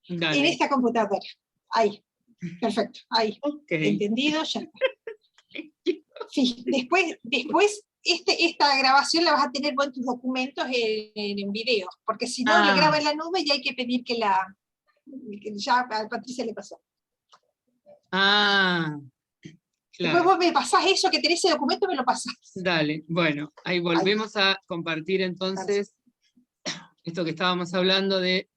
En Dale. esta computadora. Ahí. Perfecto. Ahí. Ok. Entendido, ya está. Sí, después esta grabación la vas a tener vos en tus documentos en video, porque si no le graba en la nube y hay que pedir que ya a Patricia le pasó. Claro. Después vos me pasás eso, que tenés ese documento, me lo pasás. Dale, bueno, ahí volvemos a compartir entonces esto que estábamos hablando de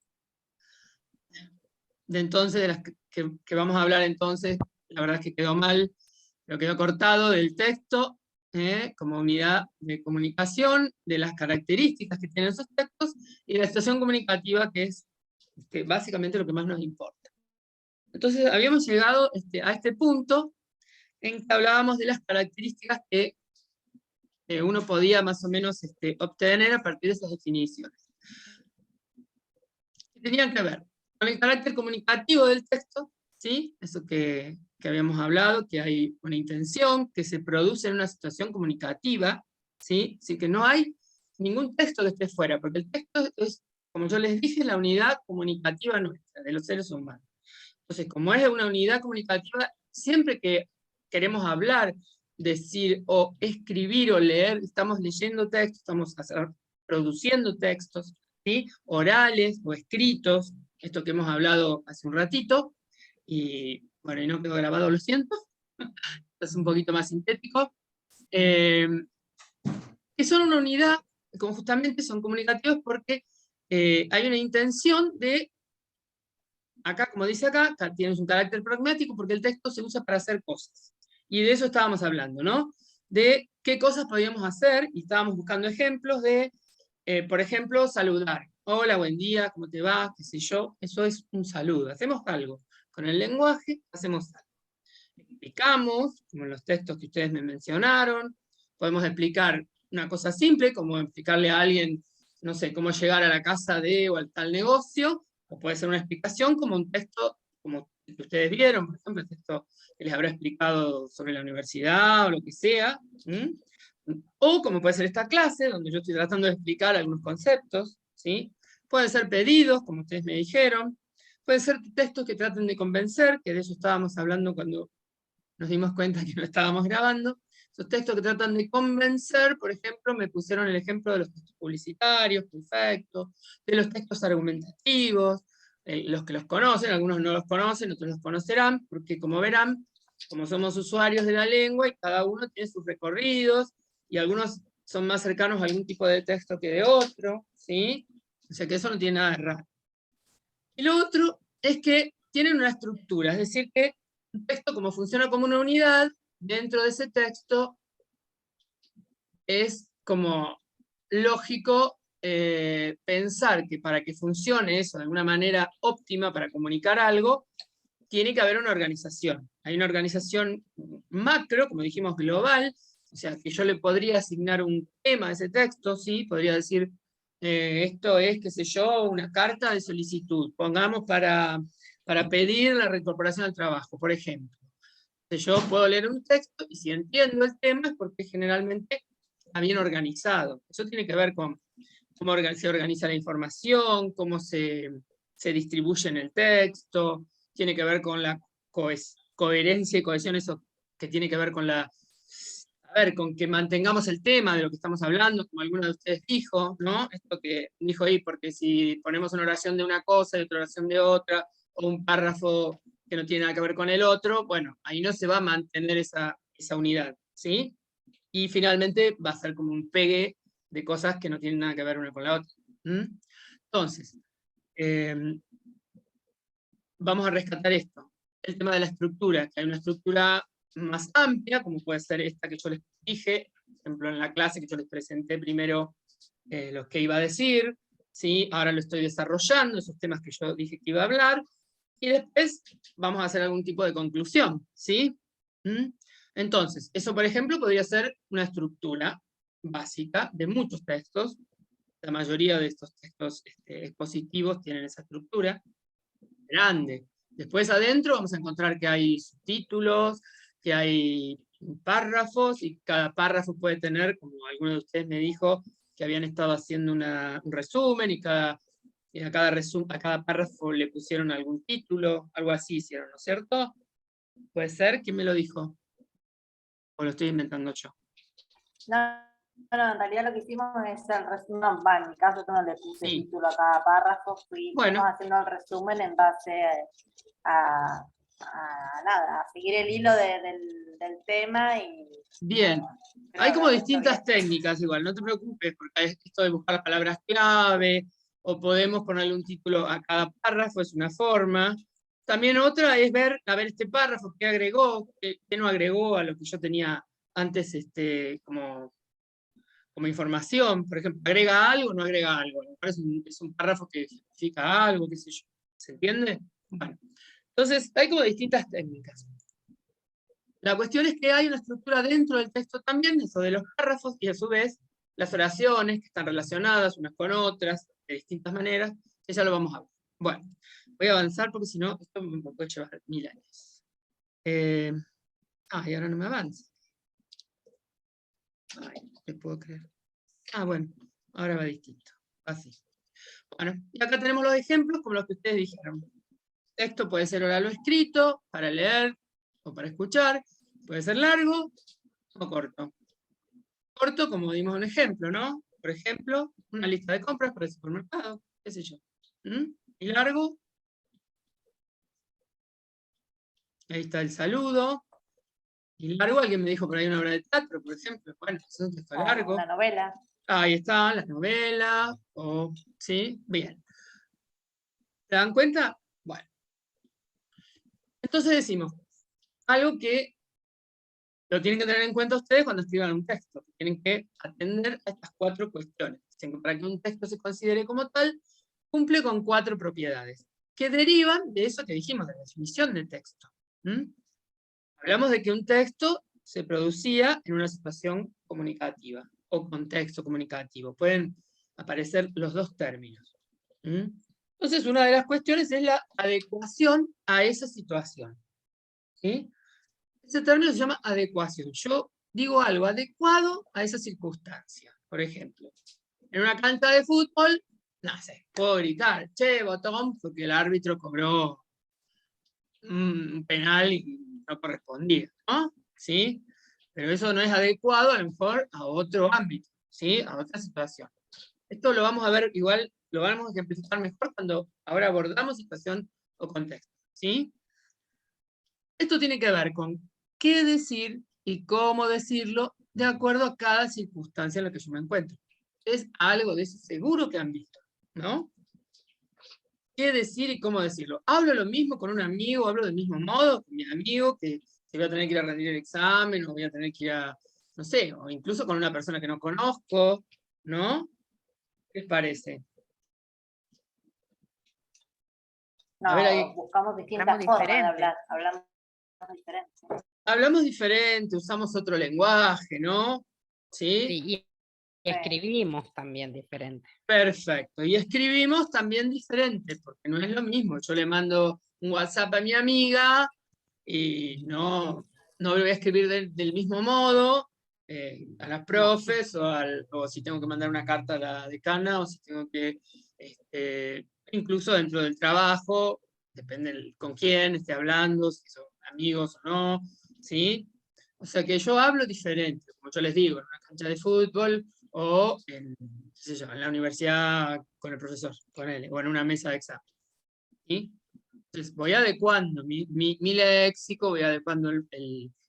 entonces, de las que vamos a hablar entonces. La verdad es que quedó mal, pero quedó cortado del texto, como unidad de comunicación, de las características que tienen esos textos, y de la situación comunicativa, que es básicamente lo que más nos importa. Entonces habíamos llegado a este punto en que hablábamos de las características que uno podía más o menos obtener a partir de esas definiciones. Que tenían que ver con el carácter comunicativo del texto, ¿sí? Eso que habíamos hablado, que hay una intención, que se produce en una situación comunicativa, ¿sí? Así que no hay ningún texto que esté fuera, porque el texto es, como yo les dije, la unidad comunicativa nuestra, de los seres humanos. Entonces, como es una unidad comunicativa, siempre que queremos hablar, decir o escribir o leer, estamos leyendo textos, estamos produciendo textos, ¿sí? Orales o escritos, esto que hemos hablado hace un ratito, y bueno, y no quedó grabado, lo siento, es un poquito más sintético, que son una unidad, como justamente son comunicativos porque hay una intención de, acá, como dice acá, tienes un carácter pragmático porque el texto se usa para hacer cosas. Y de eso estábamos hablando, ¿no? De qué cosas podíamos hacer, y estábamos buscando ejemplos de, por ejemplo, saludar. Hola, buen día, ¿cómo te va? ¿Qué sé yo? Eso es un saludo. Hacemos algo. Con el lenguaje hacemos algo. Explicamos, como en los textos que ustedes me mencionaron. Podemos explicar una cosa simple, como explicarle a alguien, no sé, cómo llegar a la casa de o al tal negocio, o puede ser una explicación como un texto, como el que ustedes vieron, por ejemplo, el texto que les habrá explicado sobre la universidad o lo que sea. O como puede ser esta clase, donde yo estoy tratando de explicar algunos conceptos, ¿sí? Pueden ser pedidos, como ustedes me dijeron. Pueden ser textos que traten de convencer, que de eso estábamos hablando cuando nos dimos cuenta que no estábamos grabando. Esos textos que tratan de convencer, por ejemplo, me pusieron el ejemplo de los textos publicitarios, perfecto, de los textos argumentativos, los que los conocen, algunos no los conocen, otros los conocerán, porque como verán, como somos usuarios de la lengua y cada uno tiene sus recorridos, y algunos son más cercanos a algún tipo de texto que de otro, ¿sí? O sea que eso no tiene nada de raro. Y lo otro es que tienen una estructura, es decir, que un texto, como funciona como una unidad, dentro de ese texto es como lógico pensar que para que funcione eso de alguna manera óptima para comunicar algo, tiene que haber una organización. Hay una organización macro, como dijimos, global, o sea, que yo le podría asignar un tema a ese texto, ¿sí? Podría decir, esto es, qué sé yo, una carta de solicitud, pongamos para pedir la reincorporación al trabajo, por ejemplo. Yo puedo leer un texto y si entiendo el tema es porque generalmente está bien organizado. Eso tiene que ver con cómo se organiza la información, cómo se distribuye en el texto, tiene que ver con la coherencia y cohesión, eso que tiene que ver con con que mantengamos el tema de lo que estamos hablando, como alguno de ustedes dijo, ¿no? Esto que dijo ahí, porque si ponemos una oración de una cosa y otra oración de otra, o un párrafo que no tiene nada que ver con el otro, bueno, ahí no se va a mantener esa unidad, ¿sí? Y finalmente va a ser como un pegue de cosas que no tienen nada que ver una con la otra. Entonces, vamos a rescatar esto, el tema de la estructura, que hay una estructura más amplia, como puede ser esta que yo les dije, por ejemplo, en la clase que yo les presenté primero lo que iba a decir, ¿sí? Ahora lo estoy desarrollando, esos temas que yo dije que iba a hablar, y después vamos a hacer algún tipo de conclusión, ¿sí? Entonces, eso por ejemplo podría ser una estructura básica de muchos textos, la mayoría de estos textos expositivos tienen esa estructura grande. Después adentro vamos a encontrar que hay subtítulos, que hay párrafos, y cada párrafo puede tener, como alguno de ustedes me dijo, que habían estado haciendo un resumen, y cada Y a cada párrafo le pusieron algún título, algo así hicieron, ¿no es cierto? ¿Puede ser? ¿Quién me lo dijo? ¿O lo estoy inventando yo? No, en realidad lo que hicimos es el resumen, en mi caso yo no le puse Sí. título a cada párrafo, fuimos haciendo el resumen en base a seguir el hilo del tema y... Bien, hay como distintas técnicas igual, no te preocupes, porque esto de buscar las palabras clave, o podemos ponerle un título a cada párrafo, es una forma. También otra es ver, a ver este párrafo, qué agregó, qué no agregó a lo que yo tenía antes como información. Por ejemplo, agrega algo o no agrega algo. Es un párrafo que significa algo, qué sé yo. ¿Se entiende? Bueno, entonces hay como distintas técnicas. La cuestión es que hay una estructura dentro del texto también, eso de los párrafos, y a su vez las oraciones que están relacionadas unas con otras, de distintas maneras, que ya lo vamos a ver. Bueno, voy a avanzar porque si no, esto me puede llevar 1000 años. Y ahora no me avanza. Ay, no te puedo creer. Bueno, ahora va distinto. Así. Bueno, y acá tenemos los ejemplos como los que ustedes dijeron. Texto puede ser oral o escrito, para leer o para escuchar. Puede ser largo o corto. Corto, como dimos un ejemplo, ¿no? Por ejemplo, una lista de compras para el supermercado, qué sé yo. Y largo, ahí está el saludo. Y largo, alguien me dijo por ahí una obra de teatro, por ejemplo. Bueno, es un texto largo. Una novela. Ahí están las novelas, ¿sí? Bien. ¿Se dan cuenta? Bueno. Entonces decimos, algo que lo tienen que tener en cuenta ustedes cuando escriban un texto. Tienen que atender a estas 4 cuestiones. Para que un texto se considere como tal, cumple con 4 propiedades, que derivan de eso que dijimos, de la definición del texto. Hablamos de que un texto se producía en una situación comunicativa, o contexto comunicativo. Pueden aparecer los dos términos. Entonces, una de las cuestiones es la adecuación a esa situación. ¿Sí? Ese término se llama adecuación. Yo digo algo adecuado a esa circunstancia. Por ejemplo, en una cancha de fútbol, no sé, puedo gritar, che, botón, porque el árbitro cobró un penal y no correspondía, ¿no? ¿Sí? Pero eso no es adecuado a lo mejor a otro ámbito, ¿sí? A otra situación. Esto lo vamos a ver igual, lo vamos a ejemplificar mejor cuando ahora abordamos situación o contexto, ¿sí? Esto tiene que ver con qué decir y cómo decirlo de acuerdo a cada circunstancia en la que yo me encuentro. Es algo de eso seguro que han visto, ¿no? ¿Qué decir y cómo decirlo? ¿Hablo lo mismo con un amigo? ¿Hablo del mismo modo con mi amigo que voy a tener que ir a rendir el examen o voy a tener que ir a, no sé, o incluso con una persona que no conozco, ¿no? ¿Qué les parece? No, a ver, ahí, buscamos distintas formas de hablar, hablamos diferente. Hablamos diferente, usamos otro lenguaje, ¿no? ¿Sí? Sí, y escribimos también diferente. Perfecto, y escribimos también diferente, porque no es lo mismo. Yo le mando un WhatsApp a mi amiga y no lo voy a escribir del mismo modo a las profes o si tengo que mandar una carta a la decana o si tengo que, incluso dentro del trabajo, depende con quién esté hablando, si son amigos o no, ¿sí? O sea que yo hablo diferente, como yo les digo, en una cancha de fútbol o en la universidad con el profesor, con él, o en una mesa de examen. ¿Sí? Entonces voy adecuando mi léxico, voy adecuando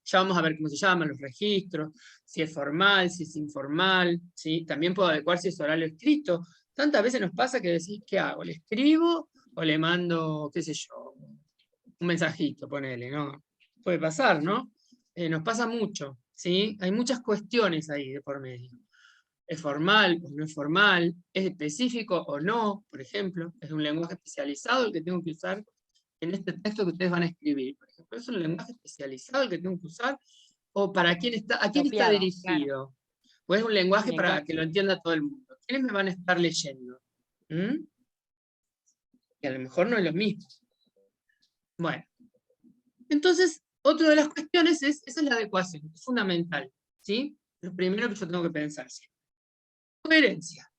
ya vamos a ver cómo se llaman los registros, si es formal, si es informal, ¿sí? También puedo adecuar si es oral o escrito. Tantas veces nos pasa que decís, ¿qué hago? ¿Le escribo o le mando, qué sé yo, un mensajito, ponele, ¿no? Puede pasar, ¿no? Nos pasa mucho, ¿sí? Hay muchas cuestiones ahí de por medio. ¿Es formal o no es formal? ¿Es específico o no? Por ejemplo, ¿es un lenguaje especializado el que tengo que usar en este texto que ustedes van a escribir? Por ejemplo, ¿es un lenguaje especializado el que tengo que usar? ¿O para quién está, a quién está dirigido? Claro. ¿O es un lenguaje para que lo entienda todo el mundo? ¿Quiénes me van a estar leyendo? Que a lo mejor no es lo mismo. Bueno, entonces, otra de las cuestiones esa es la adecuación, es fundamental, ¿sí? Lo primero que yo tengo que pensar siempre. Coherencia.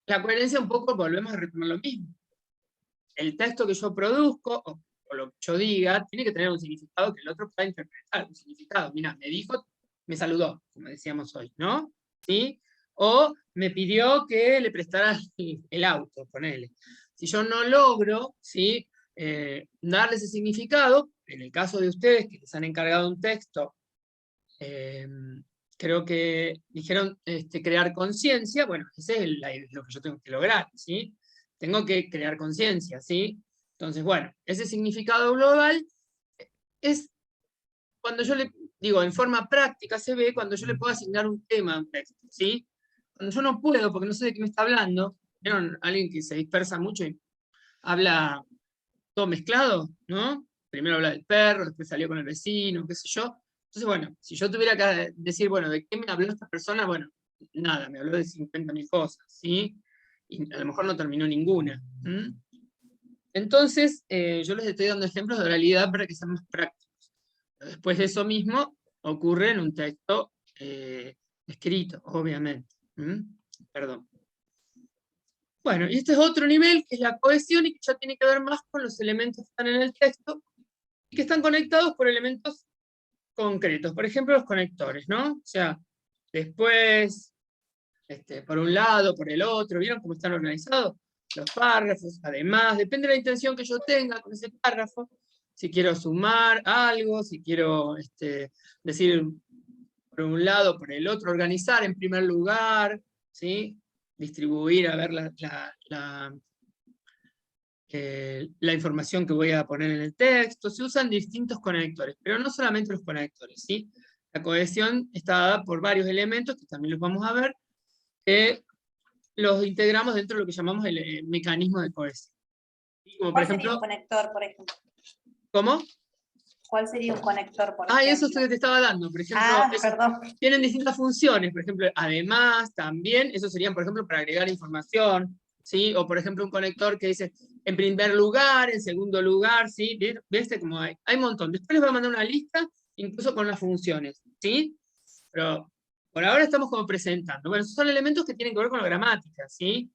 la coherencia un poco, volvemos a retomar lo mismo. El texto que yo produzco, o lo que yo diga, tiene que tener un significado que el otro pueda interpretar. Un significado, mira, me dijo, me saludó, como decíamos hoy, ¿no? ¿Sí? O me pidió que le prestara el auto, ponele. Si yo no logro, ¿sí? Darle ese significado, en el caso de ustedes que les han encargado un texto, creo que dijeron crear conciencia, bueno, ese es lo que yo tengo que lograr, ¿sí? Tengo que crear conciencia, ¿sí? Entonces, bueno, ese significado global es cuando yo le digo, en forma práctica se ve cuando yo le puedo asignar un tema a un texto, ¿sí? Cuando yo no puedo, porque no sé de qué me está hablando, ¿vieron? Alguien que se dispersa mucho y habla todo mezclado, ¿no? Primero habla del perro, después salió con el vecino, qué sé yo. Entonces, bueno, si yo tuviera que decir, bueno, ¿de qué me habló esta persona? Bueno, nada, me habló de 50.000 cosas, ¿sí? Y a lo mejor no terminó ninguna. Entonces, yo les estoy dando ejemplos de oralidad para que sean más prácticos. Después de eso mismo ocurre en un texto escrito, obviamente. Perdón. Bueno, y este es otro nivel, que es la cohesión, y que ya tiene que ver más con los elementos que están en el texto, y que están conectados por elementos concretos. Por ejemplo, los conectores, ¿no? O sea, después, por un lado, por el otro, ¿vieron cómo están organizados? Los párrafos, además, depende de la intención que yo tenga con ese párrafo, si quiero sumar algo, si quiero decir por un lado, por el otro, organizar en primer lugar, ¿sí? Distribuir, a ver la información que voy a poner en el texto. Se usan distintos conectores, pero no solamente los conectores, ¿sí? La cohesión está dada por varios elementos, que también los vamos a ver, que los integramos dentro de lo que llamamos el mecanismo de cohesión. Como por ejemplo, sería un conector, por ejemplo? ¿Cómo? ¿Cuál sería un conector, por ejemplo? Eso es lo que te estaba dando. Por ejemplo, perdón. Tienen distintas funciones. Por ejemplo, además, también, eso serían, por ejemplo, para agregar información, ¿sí? O, por ejemplo, un conector que dice, en primer lugar, en segundo lugar, ¿sí? ¿Viste? Como hay un montón. Después les voy a mandar una lista, incluso con las funciones, ¿sí? Pero por ahora estamos como presentando. Bueno, esos son elementos que tienen que ver con la gramática, ¿sí?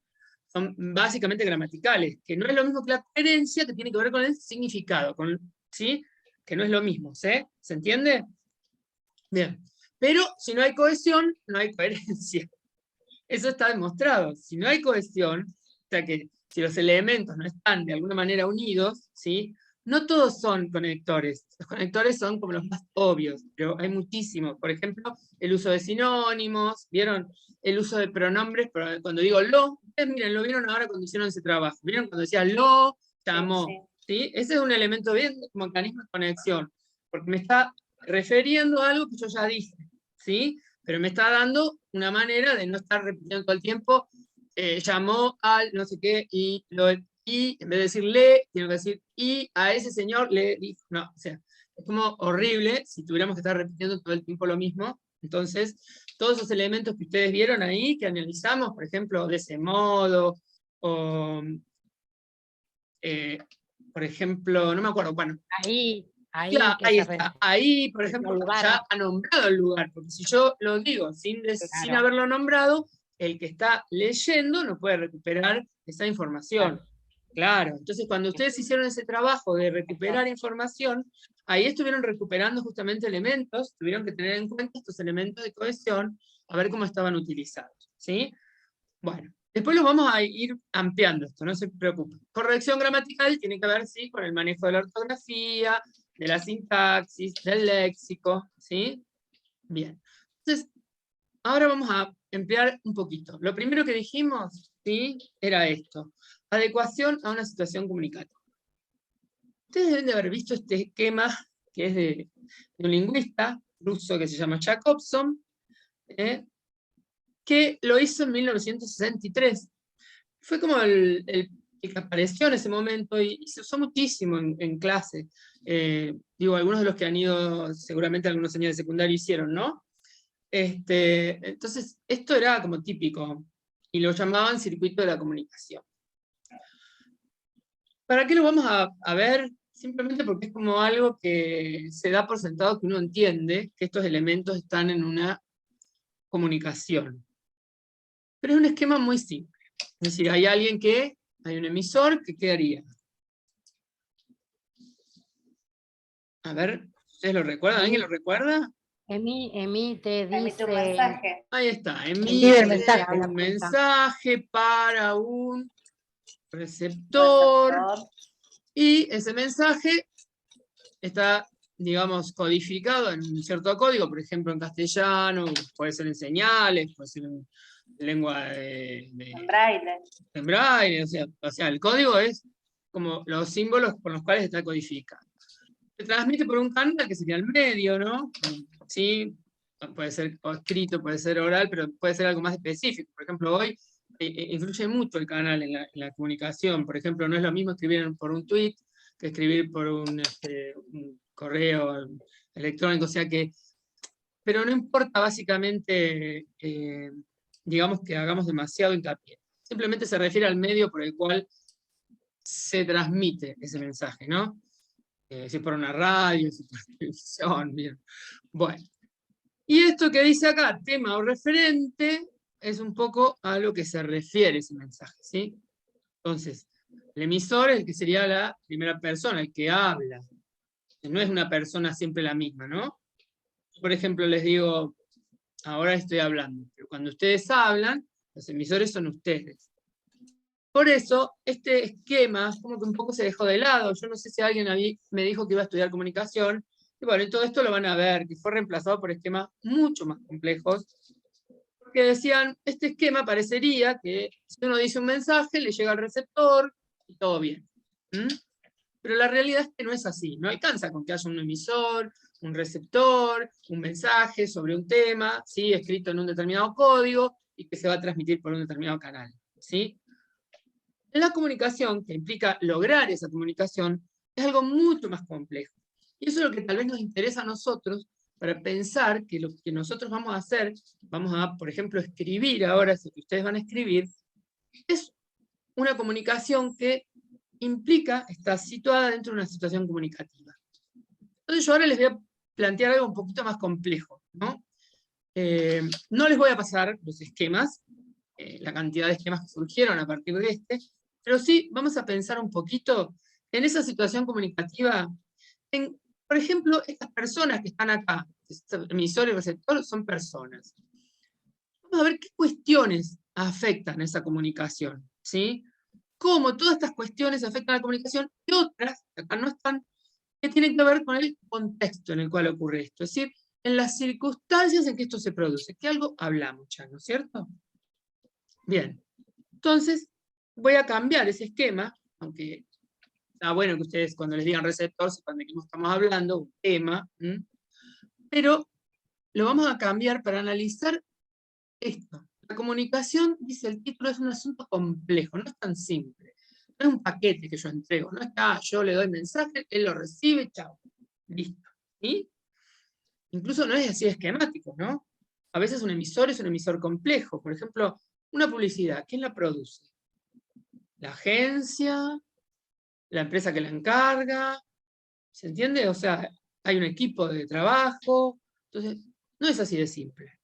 Son básicamente gramaticales, que no es lo mismo que la coherencia, que tiene que ver con el significado, ¿sí? Que no es lo mismo, ¿sí? ¿Se entiende? Bien. Pero si no hay cohesión, no hay coherencia. Eso está demostrado. Si no hay cohesión, o sea que si los elementos no están de alguna manera unidos, ¿sí? No todos son conectores. Los conectores son como los más obvios, pero hay muchísimos. Por ejemplo, el uso de sinónimos, ¿vieron? El uso de pronombres, cuando digo lo, ustedes miren, lo vieron ahora cuando hicieron ese trabajo. ¿Vieron cuando decía lo, llamó? ¿Sí? Ese es un elemento bien como mecanismo de conexión, porque me está refiriendo a algo que yo ya dije, ¿sí? Pero me está dando una manera de no estar repitiendo todo el tiempo, llamó al no sé qué, y en vez de decir le, tengo que decir y a ese señor le dijo, no, o sea, es como horrible si tuviéramos que estar repitiendo todo el tiempo lo mismo. Entonces, todos esos elementos que ustedes vieron ahí, que analizamos, por ejemplo, de ese modo, o por ejemplo, no me acuerdo, bueno. Ahí Está. Ahí, por ejemplo, ya ha nombrado el lugar, porque si yo lo digo sin haberlo nombrado, el que está leyendo no puede recuperar esa información. Claro, entonces cuando ustedes hicieron ese trabajo de recuperar información, ahí estuvieron recuperando justamente elementos, tuvieron que tener en cuenta estos elementos de cohesión, a ver cómo estaban utilizados, ¿sí? Bueno, después lo vamos a ir ampliando esto, no se preocupen. Corrección gramatical tiene que ver, sí, con el manejo de la ortografía, de la sintaxis, del léxico, ¿sí? Bien. Entonces, ahora vamos a emplear un poquito. Lo primero que dijimos, ¿sí? Era esto. Adecuación a una situación comunicativa. Ustedes deben de haber visto este esquema, que es de un lingüista ruso que se llama Jacobson, que lo hizo en 1963. Fue como el que apareció en ese momento y se usó muchísimo en clase. Digo, algunos de los que han ido, seguramente algunos años de secundario hicieron, ¿no? Entonces, esto era como típico, y lo llamaban circuito de la comunicación. ¿Para qué lo vamos a ver? Simplemente porque es como algo que se da por sentado que uno entiende que estos elementos están en una comunicación. Pero es un esquema muy simple. Es decir, hay un emisor, que ¿qué haría? A ver, ¿ustedes lo recuerdan? ¿Alguien lo recuerda? Emite, Emite un dice. mensaje. Ahí está, Emite el emite mensaje. un mensaje para un receptor, y ese mensaje está, digamos, codificado en un cierto código, por ejemplo en castellano, puede ser en señales, puede ser en lengua En braille. en braille, o sea, el código es como los símbolos con los cuales está codificado. Se transmite por un canal que sería el medio, ¿no? Sí, puede ser escrito, puede ser oral, pero puede ser algo más específico. Por ejemplo, hoy influye mucho el canal en la comunicación. Por ejemplo, no es lo mismo escribir por un tweet que escribir por un correo electrónico, o sea que, pero no importa básicamente, digamos que hagamos demasiado hincapié. Simplemente se refiere al medio por el cual se transmite ese mensaje, ¿no? Si es por una radio, si es por televisión, bien. Bueno. Y esto que dice acá, tema o referente, es un poco a lo que se refiere ese mensaje, ¿sí? Entonces, el emisor es el que sería la primera persona, el que habla. No es una persona siempre la misma, ¿no? Por ejemplo, les digo, ahora estoy hablando, pero cuando ustedes hablan, los emisores son ustedes. Por eso, este esquema como que un poco se dejó de lado. Yo no sé si alguien a mí me dijo que iba a estudiar comunicación, y bueno, y todo esto lo van a ver, que fue reemplazado por esquemas mucho más complejos, porque decían, este esquema parecería que si uno dice un mensaje, le llega al receptor, y todo bien. Pero la realidad es que no es así. No alcanza con que haya un emisor, un receptor, un mensaje sobre un tema, ¿sí? Escrito en un determinado código, y que se va a transmitir por un determinado canal, ¿sí? La comunicación, que implica lograr esa comunicación, es algo mucho más complejo. Y eso es lo que tal vez nos interesa a nosotros para pensar que lo que nosotros vamos a hacer, vamos a, por ejemplo, escribir ahora, eso que ustedes van a escribir, es una comunicación que implica, está situada dentro de una situación comunicativa. Entonces yo ahora les voy a plantear algo un poquito más complejo, ¿no? No les voy a pasar los esquemas, la cantidad de esquemas que surgieron a partir de este, pero sí vamos a pensar un poquito en esa situación comunicativa, por ejemplo, estas personas que están acá, emisor y receptor, son personas. Vamos a ver qué cuestiones afectan esa comunicación, ¿sí? Cómo todas estas cuestiones afectan a la comunicación y otras, que acá no están, que tienen que ver con el contexto en el cual ocurre esto, es decir, en las circunstancias en que esto se produce, que algo hablamos ya, ¿no es cierto? Bien, entonces voy a cambiar ese esquema, aunque está bueno que ustedes cuando les digan receptor sepan de qué estamos hablando, un tema, pero lo vamos a cambiar para analizar esto. La comunicación, dice el título, es un asunto complejo, no es tan simple. No es un paquete que yo entrego, no está, yo le doy mensaje, él lo recibe, chao, listo. ¿Sí? Incluso no es así esquemático, ¿no? A veces un emisor es un emisor complejo. Por ejemplo, una publicidad, ¿quién la produce? La agencia, la empresa que la encarga, ¿se entiende? O sea, hay un equipo de trabajo, entonces no es así de simple.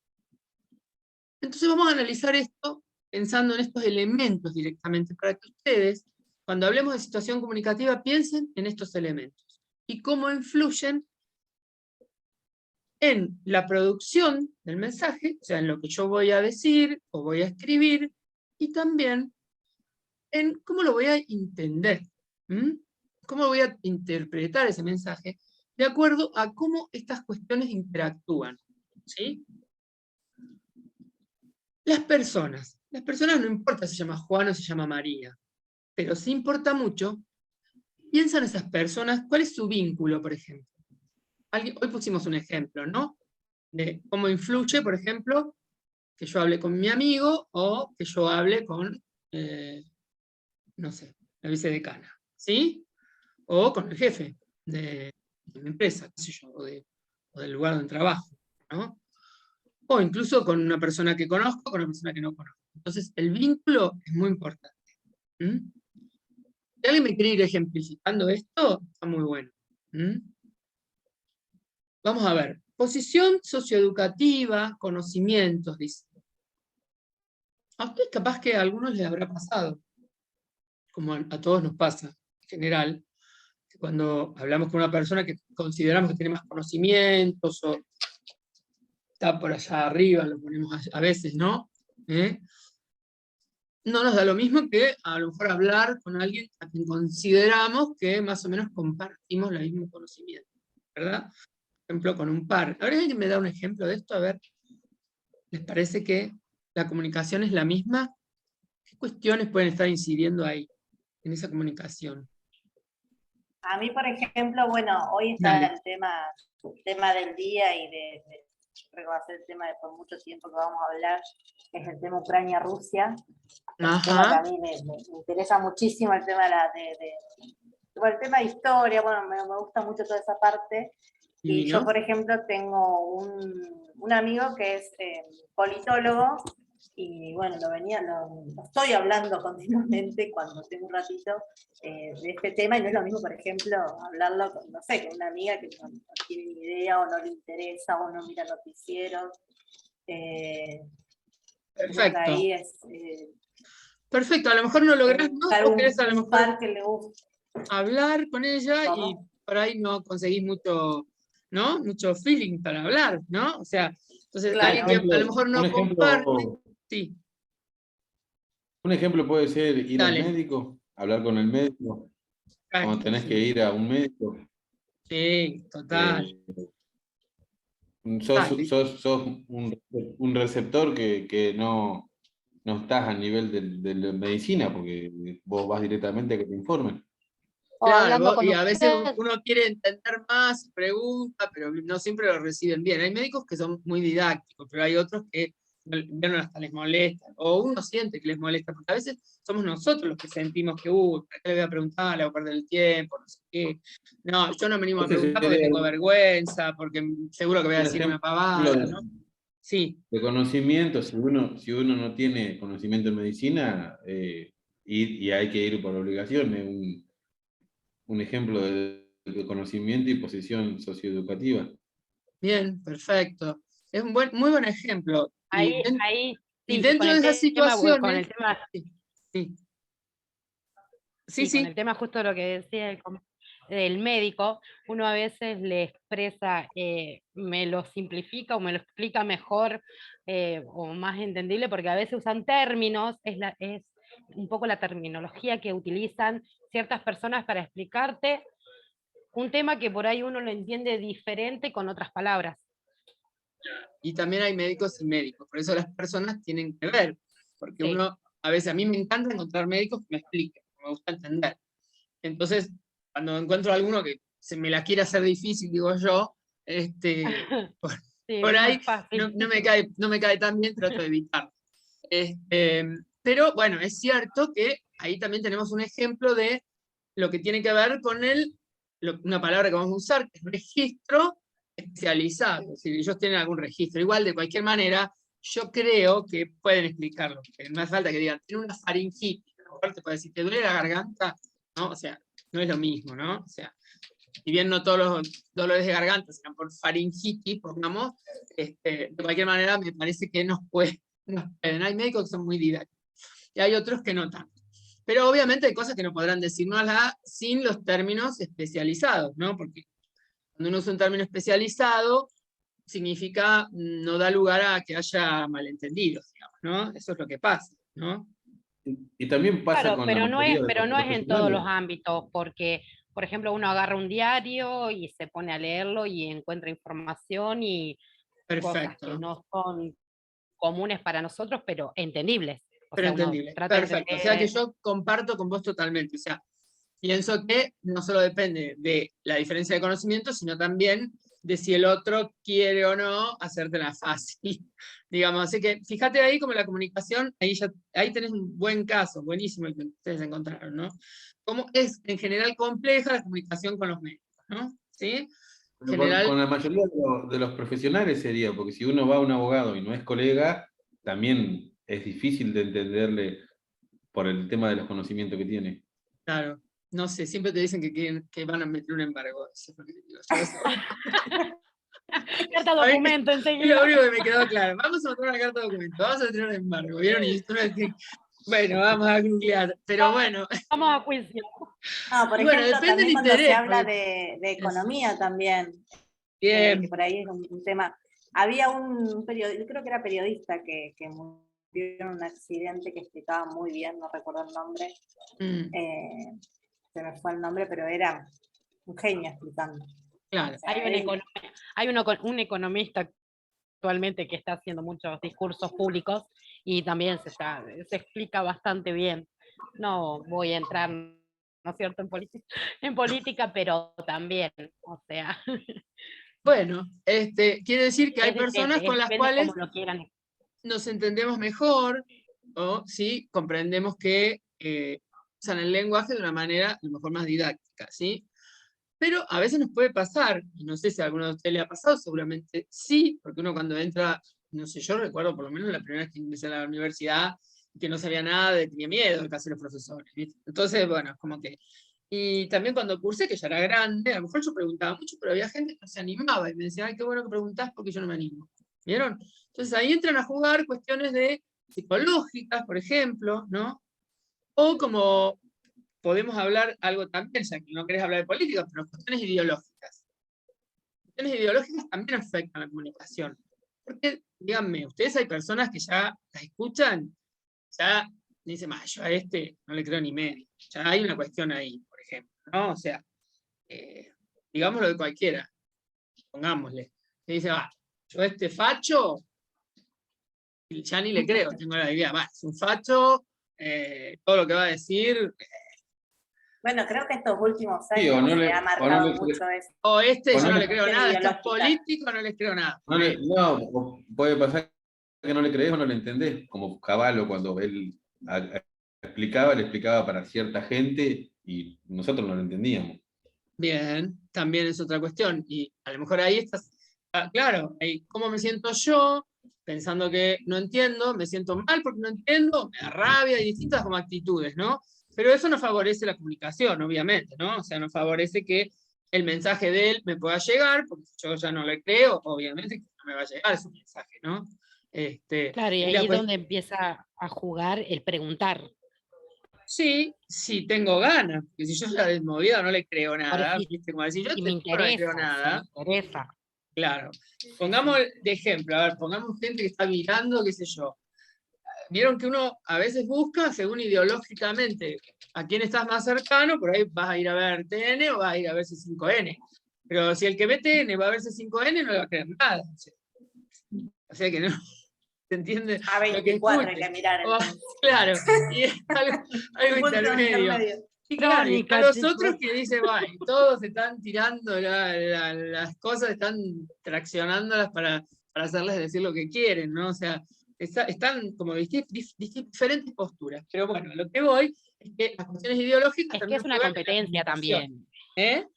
Entonces vamos a analizar esto pensando en estos elementos directamente, para que ustedes, cuando hablemos de situación comunicativa, piensen en estos elementos y cómo influyen en la producción del mensaje, o sea, en lo que yo voy a decir o voy a escribir, y también en cómo lo voy a entender, cómo voy a interpretar ese mensaje, de acuerdo a cómo estas cuestiones interactúan, ¿sí? Las personas no importa si se llama Juan o se llama María, pero sí importa mucho, piensan esas personas, ¿cuál es su vínculo, por ejemplo? Hoy pusimos un ejemplo, ¿no? De cómo influye, por ejemplo, que yo hable con mi amigo o que yo hable con, no sé, la vicedecana, ¿sí? O con el jefe de mi empresa, qué sé yo, o del lugar donde trabajo, ¿no? O incluso con una persona que conozco, con una persona que no conozco. Entonces, el vínculo es muy importante. Si alguien me quiere ir ejemplificando esto, está muy bueno. Vamos a ver. Posición socioeducativa, conocimientos, dice. A ustedes capaz que a algunos les habrá pasado, como a todos nos pasa en general, que cuando hablamos con una persona que consideramos que tiene más conocimientos o está por allá arriba, lo ponemos a veces, ¿no? No nos da lo mismo que a lo mejor hablar con alguien a quien consideramos que más o menos compartimos el mismo conocimiento, ¿verdad? Por ejemplo, con un par. Ahora alguien me da un ejemplo de esto, a ver, ¿les parece que la comunicación es la misma? ¿Qué cuestiones pueden estar incidiendo ahí, en esa comunicación? A mí, por ejemplo, bueno, hoy está el tema del día y creo que va a ser el tema de por mucho tiempo que vamos a hablar, es el tema Ucrania-Rusia. Un tema que a mí me interesa muchísimo, el tema el tema de historia, bueno, me gusta mucho toda esa parte. Y yo, por ejemplo, tengo un amigo que es politólogo, y bueno, lo estoy hablando continuamente cuando tengo un ratito de este tema, y no es lo mismo, por ejemplo, hablarlo con, no sé, con una amiga que no tiene ni idea, o no le interesa, o no mira noticieros. Perfecto. Ahí es, perfecto, a lo mejor no lográs, ¿no? Vos querés a lo mejor que le gusta hablar con ella y por ahí no conseguís mucho, ¿no? Mucho feeling para hablar, ¿no? O sea, entonces claro. alguien que a lo mejor no comparte, sí. Un ejemplo puede ser ir Dale. al médico, hablar con el médico, cuando tenés que ir a un médico. Sí, total. Sos un receptor que no estás a nivel de la medicina, porque vos vas directamente a que te informen. Claro, y a veces uno quiere entender más, pregunta, pero no siempre lo reciben bien. Hay médicos que son muy didácticos, pero hay otros que hasta les molesta, o uno siente que les molesta, porque a veces somos nosotros los que sentimos que, ¿para qué le voy a preguntar? Le voy a perder el tiempo, no sé qué. No, yo no me animo a preguntar porque tengo vergüenza, porque seguro que voy a decir una pavada, ¿no? Sí. De conocimiento, si uno no tiene conocimiento en medicina, y hay que ir por obligación, es un ejemplo de conocimiento y posición socioeducativa. Bien, perfecto. Es un muy buen ejemplo. Y dentro de esas situaciones... Con el tema, sí. Con el tema justo lo que decía del médico, uno a veces le expresa, me lo simplifica o me lo explica mejor o más entendible, porque a veces usan términos, es un poco la terminología que utilizan ciertas personas para explicarte un tema que por ahí uno lo entiende diferente con otras palabras. Y también hay médicos y médicos, por eso las personas tienen que ver, porque uno, a veces a mí me encanta encontrar médicos que me expliquen, me gusta entender. Entonces, cuando encuentro a alguno que se me la quiere hacer difícil, digo yo, por ahí no me cae tan bien, trato de evitarlo. Pero bueno, es cierto que ahí también tenemos un ejemplo de lo que tiene que ver con una palabra que vamos a usar, que es registro especializado. Si ellos tienen algún registro, igual de cualquier manera, yo creo que pueden explicarlo, porque no hace falta que digan, tiene una faringitis, a lo mejor te puede decir, ¿te duele la garganta? ¿No? O sea, no es lo mismo, ¿no? O sea, si bien no todos los dolores de garganta sean por faringitis, pongamos, de cualquier manera me parece que nos pueden. Hay médicos que son muy didácticos y hay otros que no tanto. Pero obviamente hay cosas que no podrán decirnoslas sin los términos especializados, ¿no? Porque cuando uno usa un término especializado, significa, no da lugar a que haya malentendidos, digamos, ¿no? Eso es lo que pasa, ¿no? Y también pasa con pero la mayoría de los pero no es en todos los profesionales. ámbitos, porque, por ejemplo, uno agarra un diario y se pone a leerlo y encuentra información y cosas que no son comunes para nosotros, pero entendibles. Pero entendible. Perfecto. O sea que yo comparto con vos totalmente. O sea, pienso que no solo depende de la diferencia de conocimiento, sino también de si el otro quiere o no hacértela fácil. Digamos, así que fíjate ahí como la comunicación, ahí tenés un buen caso, buenísimo el que ustedes encontraron, ¿no? Cómo es en general compleja la comunicación con los médicos, ¿no? ¿Sí? General... Con la mayoría de los profesionales sería, porque si uno va a un abogado y no es colega, también es difícil de entenderle por el tema de los conocimientos que tiene. Claro, no sé, siempre te dicen que van a meter un embargo. Eso es lo que digo. Carta documento Es enseguida. lo único que me quedó claro. Vamos a mostrar una carta de documento, vamos a tener un embargo, ¿vieron? Y esto no es que- bueno, vamos a googlear, pero bueno. Vamos a juicio. No, por Y bueno, ejemplo, depende del también cuando se interés. habla porque- de economía también, Bien, que por ahí es un tema. Había un periodista, creo que era periodista, que murió en un accidente que explicaba muy bien, no recuerdo el nombre, se me fue el nombre, pero era un genio explicando. claro. O sea, Hay un economista actualmente que está haciendo muchos discursos públicos y también se explica bastante bien. No voy a entrar, ¿no es cierto?, en política, pero también, o sea, Bueno, quiere decir que hay personas con las depende cuales cómo lo quieran. nos entendemos mejor, o sí, comprendemos que usan el lenguaje de una manera a lo mejor más didáctica, ¿sí? Pero a veces nos puede pasar, y no sé si a alguno de ustedes le ha pasado, seguramente sí, porque uno cuando entra, no sé, yo recuerdo por lo menos la primera vez que ingresé a la universidad, que no sabía nada, tenía miedo de casi los profesores, ¿viste? Entonces, bueno, es como que... Y también cuando cursé, que ya era grande, a lo mejor yo preguntaba mucho, pero había gente que no se animaba y me decía, ay, qué bueno que preguntás porque yo no me animo. ¿Vieron? Entonces ahí entran a jugar cuestiones de psicológicas, por ejemplo, ¿no? O como podemos hablar algo también, ya que no querés hablar de política, pero cuestiones ideológicas. Cuestiones ideológicas también afectan la comunicación. Porque, díganme, ustedes hay personas que ya las escuchan, ya dicen, yo a este no le creo ni medio. Ya hay una cuestión ahí, por ejemplo, ¿no? O sea, digámoslo de cualquiera, pongámosle. Se dice, yo a este facho, ya ni le creo, tengo la idea, es un facho, todo lo que va a decir. Bueno, creo que estos últimos Sí, años o no se le- ha o marcado no le- mucho eso. O O yo no no le- le creo cuestión nada, este es ideológica. político, no les creo nada. No, puede pasar que no le crees o no le entendés, como Cavallo cuando él le explicaba para cierta gente y nosotros no lo entendíamos. Bien, también es otra cuestión. Y a lo mejor ahí estás, claro, ¿cómo me siento yo? Pensando que no entiendo, me siento mal porque no entiendo, me da rabia y distintas como actitudes, ¿no? Pero eso no favorece la comunicación, obviamente, ¿no? O sea, no favorece que el mensaje de él me pueda llegar, porque si yo ya no le creo, obviamente que no me va a llegar su mensaje, ¿no? Claro, y y ahí la es donde empieza a jugar el preguntar. Sí, sí, tengo ganas, porque si yo ya de movida no le creo nada, Si, ¿viste? Como decir, yo si te me no le creo interesa, nada, si me interesa. claro. Pongamos de ejemplo, a ver, pongamos gente que está mirando, qué sé yo. Vieron que uno a veces busca según ideológicamente a quién estás más cercano, por ahí vas a ir a ver TN o vas a ir a ver C5N. Pero si el que ve TN va a ver C5N, no le va a creer nada. O sea que no, ¿se entiende? Lo que A24 hay escuche. que mirar. Claro, y es algo Un punto intermedio. Y claro, y están Crónica, los chicos. otros que dicen, y todos están tirando las cosas, están traccionándolas para hacerles decir lo que quieren, ¿no? O sea, están como diferentes posturas. Pero bueno, lo que voy es que las cuestiones ideológicas Es que también es una juegan en la competencia comunicación. también. ¿Eh?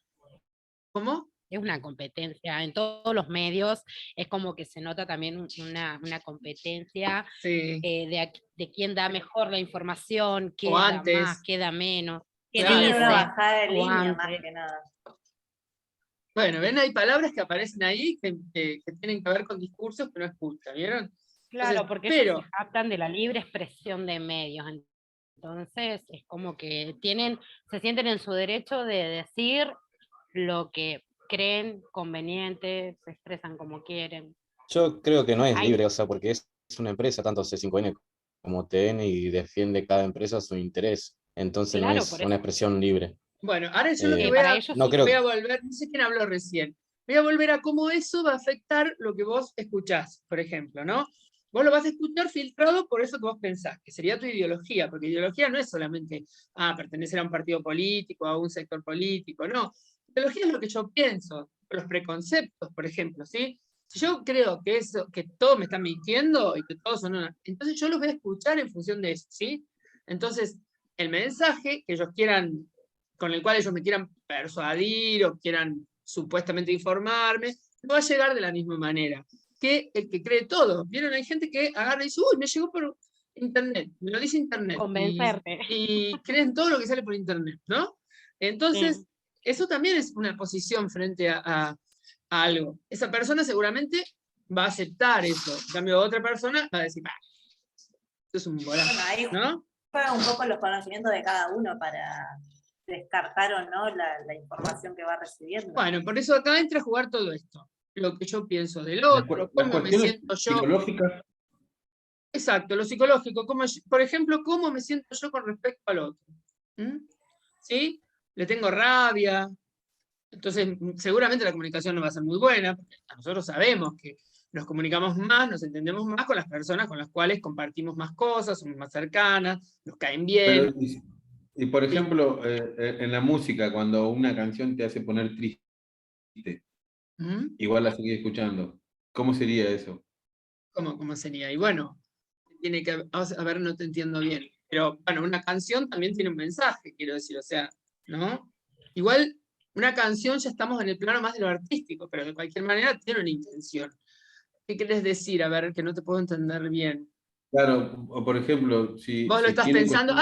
¿Cómo? Es una competencia. En todos los medios es como que se nota también una competencia Sí. de quién da mejor la información, qué O da antes. más, qué da menos, qué Claro. Tienen una dice, bajada de o línea más antes. que nada. Bueno, ven, hay palabras que aparecen ahí que tienen que ver con discursos que no escuchan, ¿vieron? Claro, Entonces, porque pero, ellos se jactan de la libre expresión de medios. Entonces es como que se sienten en su derecho de decir lo que creen conveniente, se expresan como quieren. Yo creo que no es Hay, libre, o sea, porque es una empresa, tanto C5N como TN, y defiende cada empresa su interés. Entonces no claro, por es una eso. expresión libre. bueno, ahora yo lo que Para ellos no sí. creo voy a volver, no sé quién habló recién, voy a volver a cómo eso va a afectar lo que vos escuchás, por ejemplo, ¿no? Vos lo vas a escuchar filtrado por eso que vos pensás, que sería tu ideología, porque ideología no es solamente pertenecer a un partido político, a un sector político, no. Ideología es lo que yo pienso, los preconceptos, por ejemplo, ¿sí? Si yo creo que todos me están mintiendo y que todos son entonces yo los voy a escuchar en función de eso, ¿sí? Entonces, el mensaje que ellos quieran, con el cual ellos me quieran persuadir o quieran supuestamente informarme, no va a llegar de la misma manera que el que cree todo. ¿Vieron? Hay gente que agarra y dice, uy, me llegó por internet, me lo dice internet. Convencerte. Y creen todo lo que sale por internet, ¿no? Entonces, Sí. eso también es una posición frente a algo. Esa persona seguramente va a aceptar eso. En cambio, otra persona va a decir, esto es un bolazo, Bueno, ahí ¿no? juegan un poco los conocimientos de cada uno para descartar o no la información que va recibiendo. Bueno, por eso acá entra a jugar todo esto. Lo que yo pienso del Las otro, cómo me cuestiones siento yo. psicológicas. Exacto, lo psicológico. Por ejemplo, cómo me siento yo con respecto al otro. ¿Sí? Le tengo rabia. Entonces, seguramente la comunicación no va a ser muy buena, porque nosotros sabemos que nos comunicamos más, nos entendemos más con las personas con las cuales compartimos más cosas, somos más cercanas, nos caen bien. Pero, y por ejemplo, en la música, cuando una canción te hace poner triste, igual la seguís escuchando. ¿Cómo sería eso? ¿Cómo sería? Y bueno, tiene que, a ver, no te entiendo bien. Pero bueno, una canción también tiene un mensaje, quiero decir, o sea, ¿no? Igual, una canción ya estamos en el plano más de lo artístico, pero de cualquier manera tiene una intención. ¿Qué querés decir? A ver, que no te puedo entender bien. Claro, o por ejemplo, si Vos lo estás tiene pensando,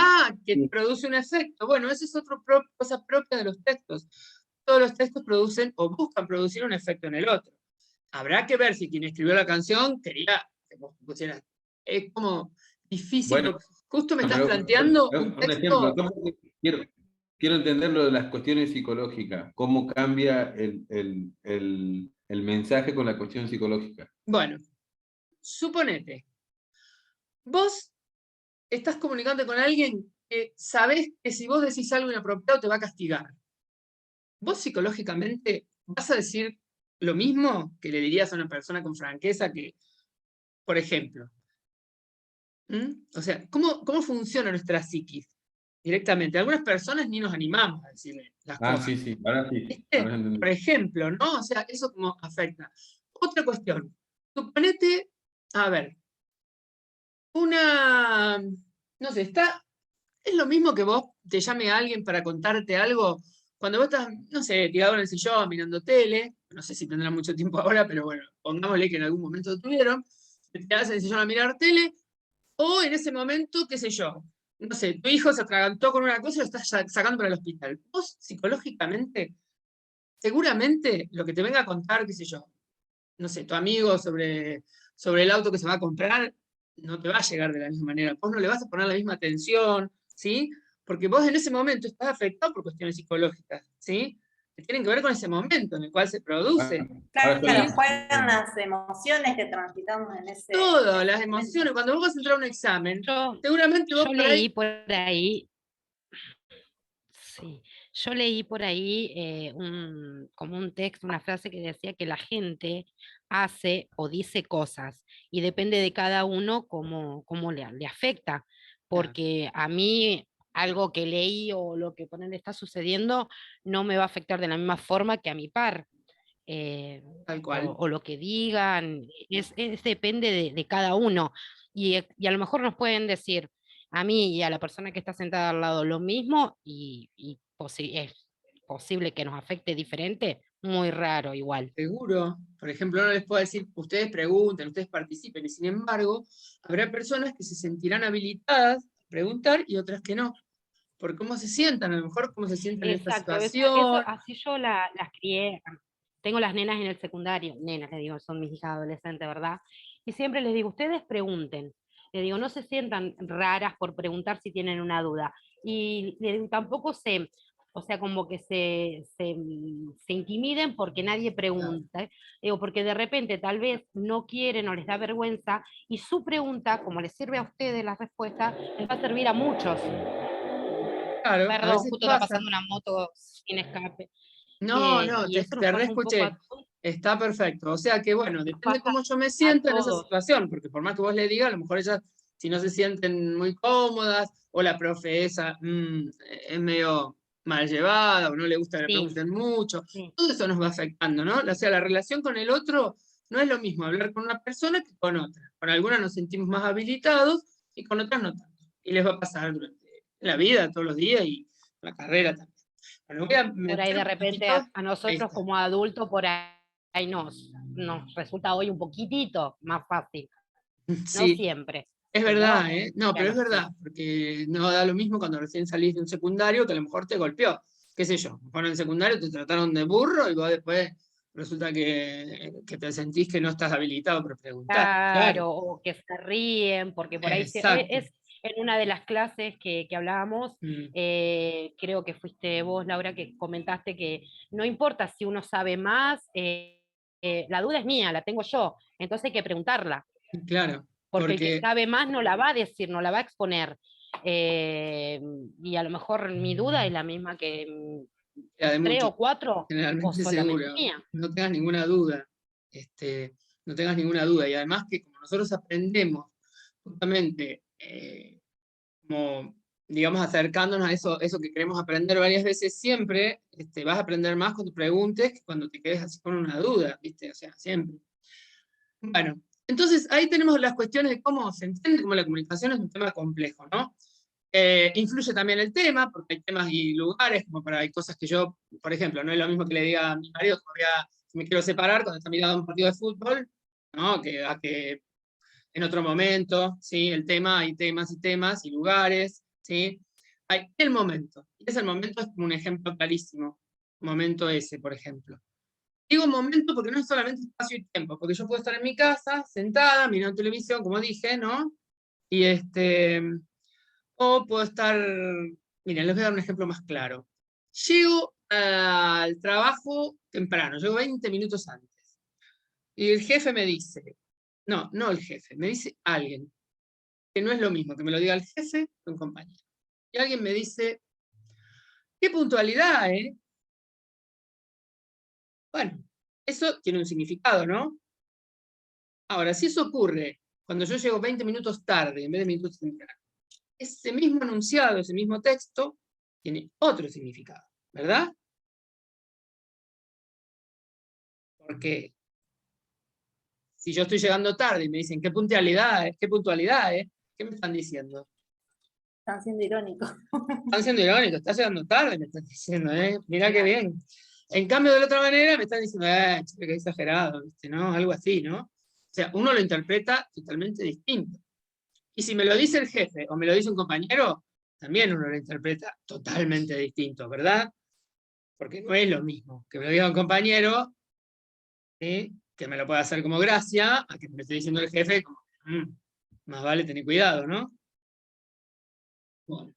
que produce un efecto. Bueno, esa es otra cosa propia de los textos. Todos los textos producen o buscan producir un efecto en el otro. Habrá que ver si quien escribió la canción quería que vos pusieras. Es como difícil, bueno, porque justo me estás pero, planteando un un ejemplo, texto. quiero entender lo de las cuestiones psicológicas, cómo cambia el mensaje con la cuestión psicológica. Bueno, suponete, vos estás comunicando con alguien que sabés que si vos decís algo inapropiado te va a castigar. ¿Vos psicológicamente vas a decir lo mismo que le dirías a una persona con franqueza que, por ejemplo? O sea, ¿cómo funciona nuestra psiquis? Directamente. Algunas personas ni nos animamos a decirle las cosas. Sí, ahora sí. ¿Viste? Ahora entendí. Por ejemplo, ¿no? O sea, eso como afecta. Otra cuestión. Suponete, a ver, no sé, es lo mismo que vos te llame a alguien para contarte algo, cuando vos estás, no sé, tirado en el sillón mirando tele, no sé si tendrán mucho tiempo ahora, pero bueno, pongámosle que en algún momento lo tuvieron, te tirás en el sillón a mirar tele, o en ese momento, qué sé yo, no sé, tu hijo se atragantó con una cosa y lo estás sacando para el hospital. Vos, psicológicamente, seguramente lo que te venga a contar, qué sé yo, no sé, tu amigo sobre el auto que se va a comprar, no te va a llegar de la misma manera. Vos no le vas a poner la misma atención, ¿sí? Porque vos en ese momento estás afectado por cuestiones psicológicas, ¿sí? Que tienen que ver con ese momento en el cual se produce. Claro, ¿sí? juegan las emociones que transitamos en ese Todas las momento. emociones. Cuando vos vas a entrar a un examen, seguramente vos Yo por leí ahí... por ahí, sí, yo leí por ahí como un texto, una frase que decía que la gente hace o dice cosas y depende de cada uno cómo le afecta. Porque a mí algo que leí o lo que ponen está sucediendo no me va a afectar de la misma forma que a mi par. Tal cual. O lo que digan, depende de cada uno. Y a lo mejor nos pueden decir a mí y a la persona que está sentada al lado lo mismo y es posible que nos afecte diferente, muy raro igual. Seguro. Por ejemplo, no les puedo decir, ustedes pregunten, ustedes participen, y sin embargo, habrá personas que se sentirán habilitadas a preguntar y otras que no. Por cómo se sientan, a lo mejor cómo se sientan en esta Exacto, situación. así yo las crié. Tengo las nenas en el secundario, nenas, les digo, son mis hijas adolescentes, ¿verdad? Y siempre les digo, ustedes pregunten. Les digo, no se sientan raras por preguntar si tienen una duda. Y les digo, tampoco o sea, como que se intimiden porque nadie pregunta. Digo, porque de repente tal vez no quieren o les da vergüenza y su pregunta, como les sirve a ustedes la respuesta, les va a servir a muchos. Claro, a Perdón, veces justo está pasa. pasando una moto sin escape. No, Y eso nos te pasa un poco reescuché. a todos. Está perfecto. O sea que, bueno, depende Pasa cómo yo me a sienta en esa todos. situación, porque por más que vos le digas, a lo mejor ellas, si no se sienten muy cómodas, o la profe esa es medio mal llevada, o no le gusta que le Sí, pregunten mucho, sí. todo eso nos va afectando, ¿no? O sea, la relación con el otro no es lo mismo hablar con una persona que con otra. Con algunas nos sentimos más habilitados y con otras no tanto. Y les va a pasar durante la vida, todos los días, y la carrera también. Bueno, voy a Por ahí meter de un repente poquitito. a Ahí nosotros está. como adultos, por ahí nos resulta hoy un poquitito más fácil. No Sí, siempre, es verdad, pero ¿eh? No, pero es bueno, sí. verdad, porque no da lo mismo cuando recién salís de un secundario que a lo mejor te golpeó. Qué sé yo, a lo mejor en el secundario te trataron de burro y vos después resulta que te sentís que no estás habilitado para preguntar. Claro, o que se ríen, porque por ahí Exacto. es en una de las clases que hablábamos, creo que fuiste vos, Laura, que comentaste que no importa si uno sabe más, la duda es mía, la tengo yo, entonces hay que preguntarla, Claro, porque el que porque sabe más no la va a decir, no la va a exponer. Y a lo mejor mi duda es la misma que la de 3 muchos, o 4, o generalmente solamente seguro, mía. no tengas ninguna duda. No tengas ninguna duda. Y además que como nosotros aprendemos justamente como, digamos, acercándonos a eso que queremos aprender varias veces siempre, vas a aprender más cuando preguntes que cuando te quedes así con una duda, ¿viste? O sea, siempre. Bueno, entonces ahí tenemos las cuestiones de cómo se entiende, cómo la comunicación es un tema complejo, ¿no? Influye también el tema, porque hay temas y lugares, como hay cosas que yo, por ejemplo, no es lo mismo que le diga a mi marido que me quiero separar cuando está mirando un partido de fútbol, ¿no? Que en otro momento, ¿sí? El tema, hay temas y temas y lugares, ¿sí? Hay el momento. Ese momento es como un ejemplo clarísimo. Momento ese, por ejemplo. Digo momento porque no es solamente espacio y tiempo, porque yo puedo estar en mi casa, sentada, mirando televisión, como dije, ¿no? Y o puedo estar, miren, les voy a dar un ejemplo más claro. Llego al trabajo temprano, llego 20 minutos antes. Y el jefe me dice, no el jefe, me dice alguien, que no es lo mismo que me lo diga el jefe que un compañero. Y alguien me dice, qué puntualidad, ¿eh? Bueno, eso tiene un significado, ¿no? Ahora, si eso ocurre cuando yo llego 20 minutos tarde en vez de minutos temprano, ese mismo enunciado, ese mismo texto, tiene otro significado, ¿verdad? Porque si yo estoy llegando tarde y me dicen, qué puntualidad, ¿qué me están diciendo? Están siendo irónicos. Están siendo irónicos, estás llegando tarde, me están diciendo, mirá qué bien. En cambio, de la otra manera, me están diciendo, qué exagerado, ¿viste? ¿No? Algo así, ¿no? O sea, uno lo interpreta totalmente distinto. Y si me lo dice el jefe o me lo dice un compañero, también uno lo interpreta totalmente distinto, ¿verdad? Porque no es lo mismo que me lo diga un compañero, ¿sí? Que me lo pueda hacer como gracia, a que me esté diciendo el jefe, como, más vale tener cuidado, ¿no? Bueno,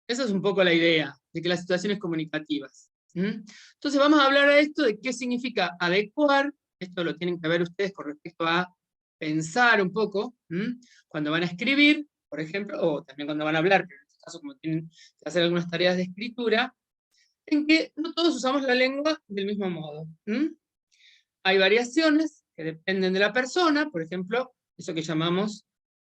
esa es un poco la idea de que las situaciones comunicativas. Entonces vamos a hablar a esto de qué significa adecuar, esto lo tienen que ver ustedes con respecto a pensar un poco, cuando van a escribir, por ejemplo, o también cuando van a hablar, pero en este caso como tienen que hacer algunas tareas de escritura, en que no todos usamos la lengua del mismo modo. Hay variaciones que dependen de la persona, por ejemplo, eso que llamamos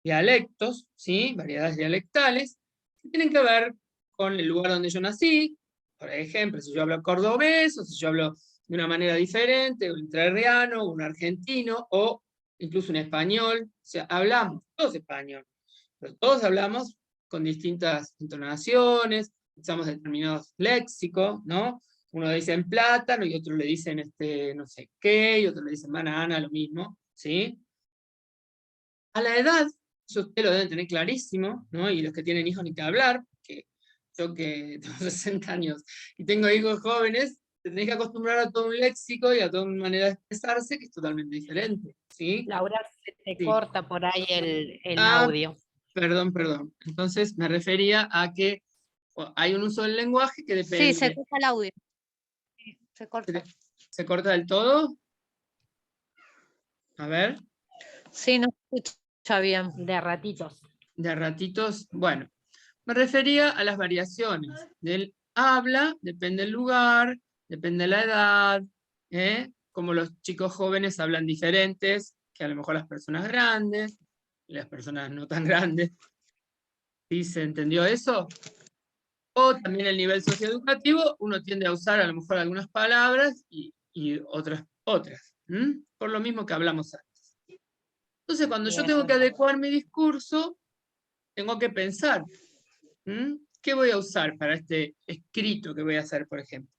dialectos, ¿sí? Variedades dialectales, que tienen que ver con el lugar donde yo nací. Por ejemplo, si yo hablo cordobés, o si yo hablo de una manera diferente, un entrerriano, un argentino, o incluso un español. O sea, hablamos todos español, pero todos hablamos con distintas entonaciones, usamos determinados léxicos, ¿no? Uno dice en plátano y otro le dicen no sé qué, y otro le dicen banana, lo mismo, ¿sí? A la edad, eso ustedes lo deben tener clarísimo, ¿no? Y los que tienen hijos ni que hablar, que yo que tengo 60 años y tengo hijos jóvenes, te tenés que acostumbrar a todo un léxico y a toda una manera de expresarse que es totalmente diferente, ¿sí? Laura, se te Sí. corta por ahí el Ah, audio. Perdón. Entonces me refería a que hay un uso del lenguaje que depende. Sí, se corta el audio. Se corta. ¿Se corta del todo? A ver. Sí, no se escucha bien. De ratitos. De ratitos. Bueno, me refería a las variaciones del habla, depende del lugar, depende de la edad, como los chicos jóvenes hablan diferentes que a lo mejor las personas grandes, y las personas no tan grandes. ¿Sí se entendió eso? O también el nivel socioeducativo, uno tiende a usar a lo mejor algunas palabras y otras. Por lo mismo que hablamos antes. Entonces, cuando yo tengo que adecuar mi discurso, tengo que pensar, ¿qué voy a usar para este escrito que voy a hacer, por ejemplo?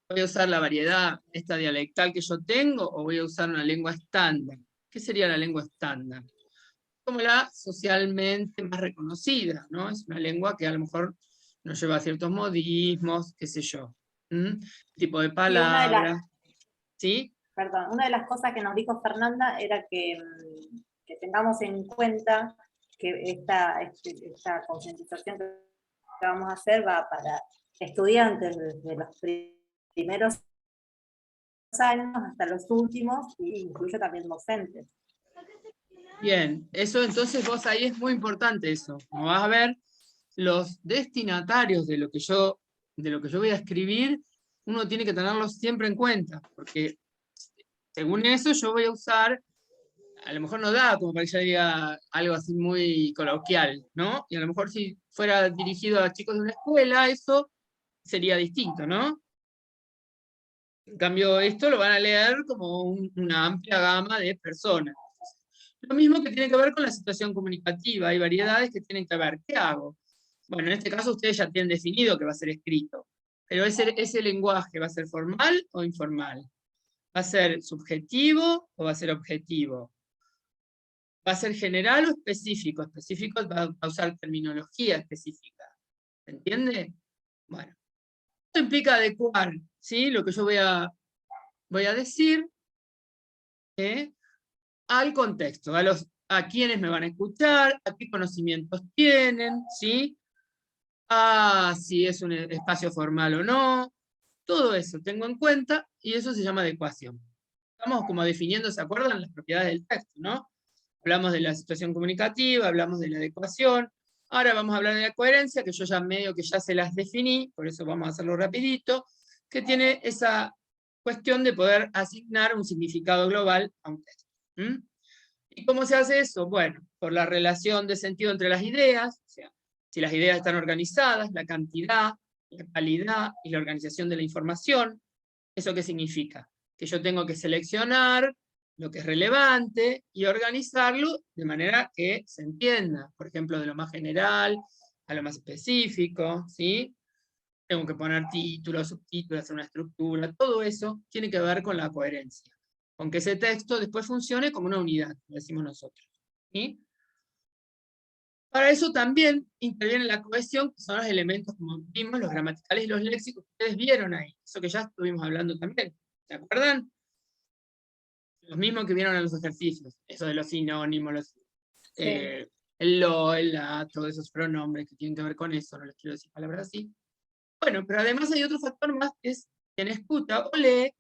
¿Voy a usar la variedad, esta dialectal que yo tengo, o voy a usar una lengua estándar? ¿Qué sería la lengua estándar? Como la socialmente más reconocida, ¿no? Es una lengua que a lo mejor nos lleva a ciertos modismos, qué sé yo. Tipo de palabras. ¿sí? Perdón, una de las cosas que nos dijo Fernanda era que tengamos en cuenta que esta concientización que vamos a hacer va para estudiantes desde los primeros años hasta los últimos, e incluye también docentes. Bien, eso entonces vos ahí es muy importante eso. Como vas a ver, los destinatarios de lo que yo voy a escribir, uno tiene que tenerlos siempre en cuenta, porque según eso yo voy a usar, a lo mejor no da como para que yo diga algo así muy coloquial, ¿no? Y a lo mejor si fuera dirigido a chicos de una escuela, eso sería distinto, ¿no? En cambio, esto lo van a leer como una amplia gama de personas. Lo mismo que tiene que ver con la situación comunicativa, hay variedades que tienen que ver. ¿Qué hago? Bueno, en este caso ustedes ya tienen definido que va a ser escrito, pero ese lenguaje va a ser formal o informal. ¿Va a ser subjetivo o va a ser objetivo? ¿Va a ser general o específico? Específico va a usar terminología específica. ¿Se entiende? Bueno, esto implica adecuar, ¿sí? Lo que yo voy a decir al contexto, a quienes me van a escuchar, a qué conocimientos tienen, ¿sí? A si es un espacio formal o no. Todo eso tengo en cuenta y eso se llama adecuación. Estamos como definiendo, ¿se acuerdan? Las propiedades del texto, ¿no? Hablamos de la situación comunicativa, hablamos de la adecuación. Ahora vamos a hablar de la coherencia, que yo ya medio que ya se las definí, por eso vamos a hacerlo rapidito, que tiene esa cuestión de poder asignar un significado global a un texto. ¿Y cómo se hace eso? Bueno, por la relación de sentido entre las ideas, o sea, si las ideas están organizadas, la cantidad, la calidad y la organización de la información. ¿Eso qué significa? Que yo tengo que seleccionar lo que es relevante y organizarlo de manera que se entienda. Por ejemplo, de lo más general a lo más específico, ¿sí? Tengo que poner títulos, subtítulos, hacer una estructura, todo eso tiene que ver con la coherencia. Con que ese texto después funcione como una unidad, lo decimos nosotros. ¿Sí? Para eso también interviene la cohesión, que son los elementos, como vimos, los gramaticales y los léxicos que ustedes vieron ahí. Eso que ya estuvimos hablando también. ¿Se acuerdan? Los mismos que vieron en los ejercicios. Eso de los sinónimos, el lo, el la, todos esos pronombres que tienen que ver con eso. No les quiero decir palabras así. Bueno, pero además hay otro factor más, que es quien escucha o lee,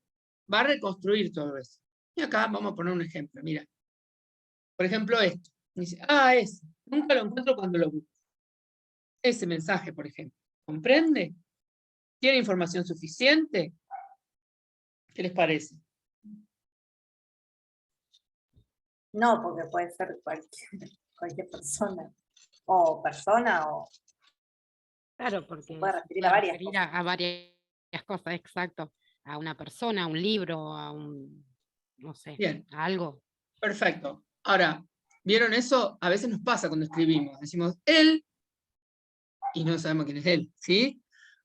va a reconstruir todo eso. Y acá vamos a poner un ejemplo. Mira. Por ejemplo, esto. Dice, ese. Nunca lo encuentro cuando lo busco. Ese mensaje, por ejemplo. ¿Comprende? ¿Tiene información suficiente? ¿Qué les parece? No, porque puede ser cualquier persona. O persona, o Claro, porque puede referir puede a varias referir cosas. a varias cosas, exacto. A una persona, a un libro, a un, no sé, Bien, a algo. perfecto. Ahora, ¿vieron eso? A veces nos pasa cuando escribimos. Decimos él y no sabemos quién es él, ¿sí?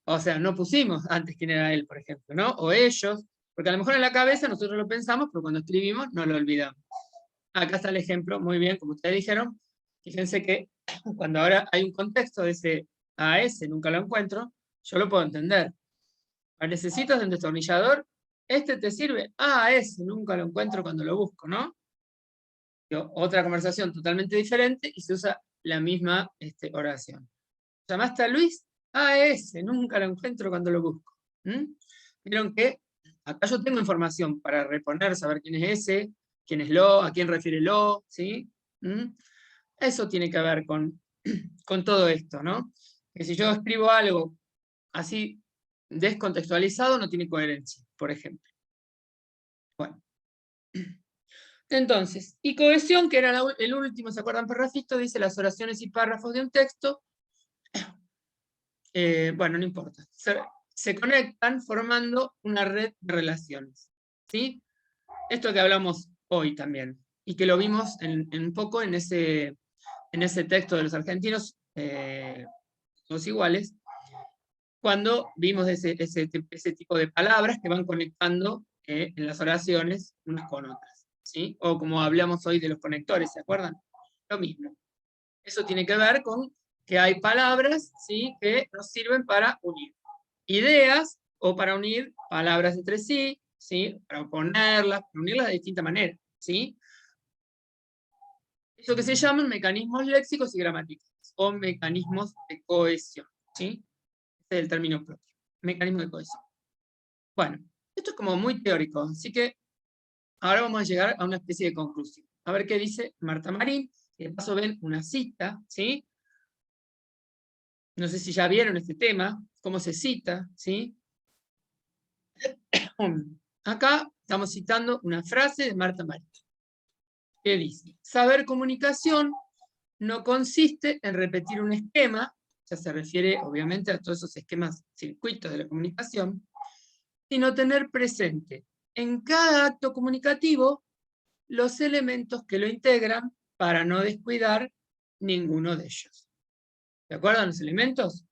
O sea, no pusimos antes quién era él, por ejemplo, ¿no? O ellos, porque a lo mejor en la cabeza nosotros lo pensamos, pero cuando escribimos no lo olvidamos. Acá está el ejemplo, muy bien, como ustedes dijeron. Fíjense que cuando ahora hay un contexto de ese a ese, nunca lo encuentro, yo lo puedo entender. ¿Necesitas de un destornillador? ¿Este te sirve? Ese, nunca lo encuentro cuando lo busco, ¿no? Otra conversación totalmente diferente y se usa la misma oración. ¿Llamaste a Luis? Ese, nunca lo encuentro cuando lo busco. Vieron que acá yo tengo información para reponer, saber quién es ese, quién es lo, a quién refiere lo, ¿sí? Eso tiene que ver con todo esto, ¿no? Que si yo escribo algo así descontextualizado, no tiene coherencia, por ejemplo. Bueno. Entonces, y cohesión, que era el último, ¿se acuerdan? Parrafito, dice las oraciones y párrafos de un texto. Bueno, no importa. Se conectan formando una red de relaciones. ¿Sí? Esto que hablamos hoy también, y que lo vimos un poco en ese texto de los argentinos, todos iguales, cuando vimos ese tipo de palabras que van conectando en las oraciones unas con otras. ¿Sí? O como hablamos hoy de los conectores, ¿se acuerdan? Lo mismo. Eso tiene que ver con que hay palabras, ¿sí?, que nos sirven para unir ideas o para unir palabras entre sí, ¿sí? Para oponerlas, para unirlas de distinta manera, ¿sí? Eso que se llaman mecanismos léxicos y gramaticales, o mecanismos de cohesión, ¿sí? Este es el término propio, mecanismo de cohesión. Bueno, esto es como muy teórico, así que ahora vamos a llegar a una especie de conclusión. A ver qué dice Marta Marín, y de paso ven una cita, ¿sí? No sé si ya vieron este tema, cómo se cita, ¿sí? Acá estamos citando una frase de Marta Marín, que dice: saber comunicación no consiste en repetir un esquema, ya se refiere obviamente a todos esos esquemas, circuitos de la comunicación, sino tener presente en cada acto comunicativo los elementos que lo integran para no descuidar ninguno de ellos. ¿De acuerdo a los elementos?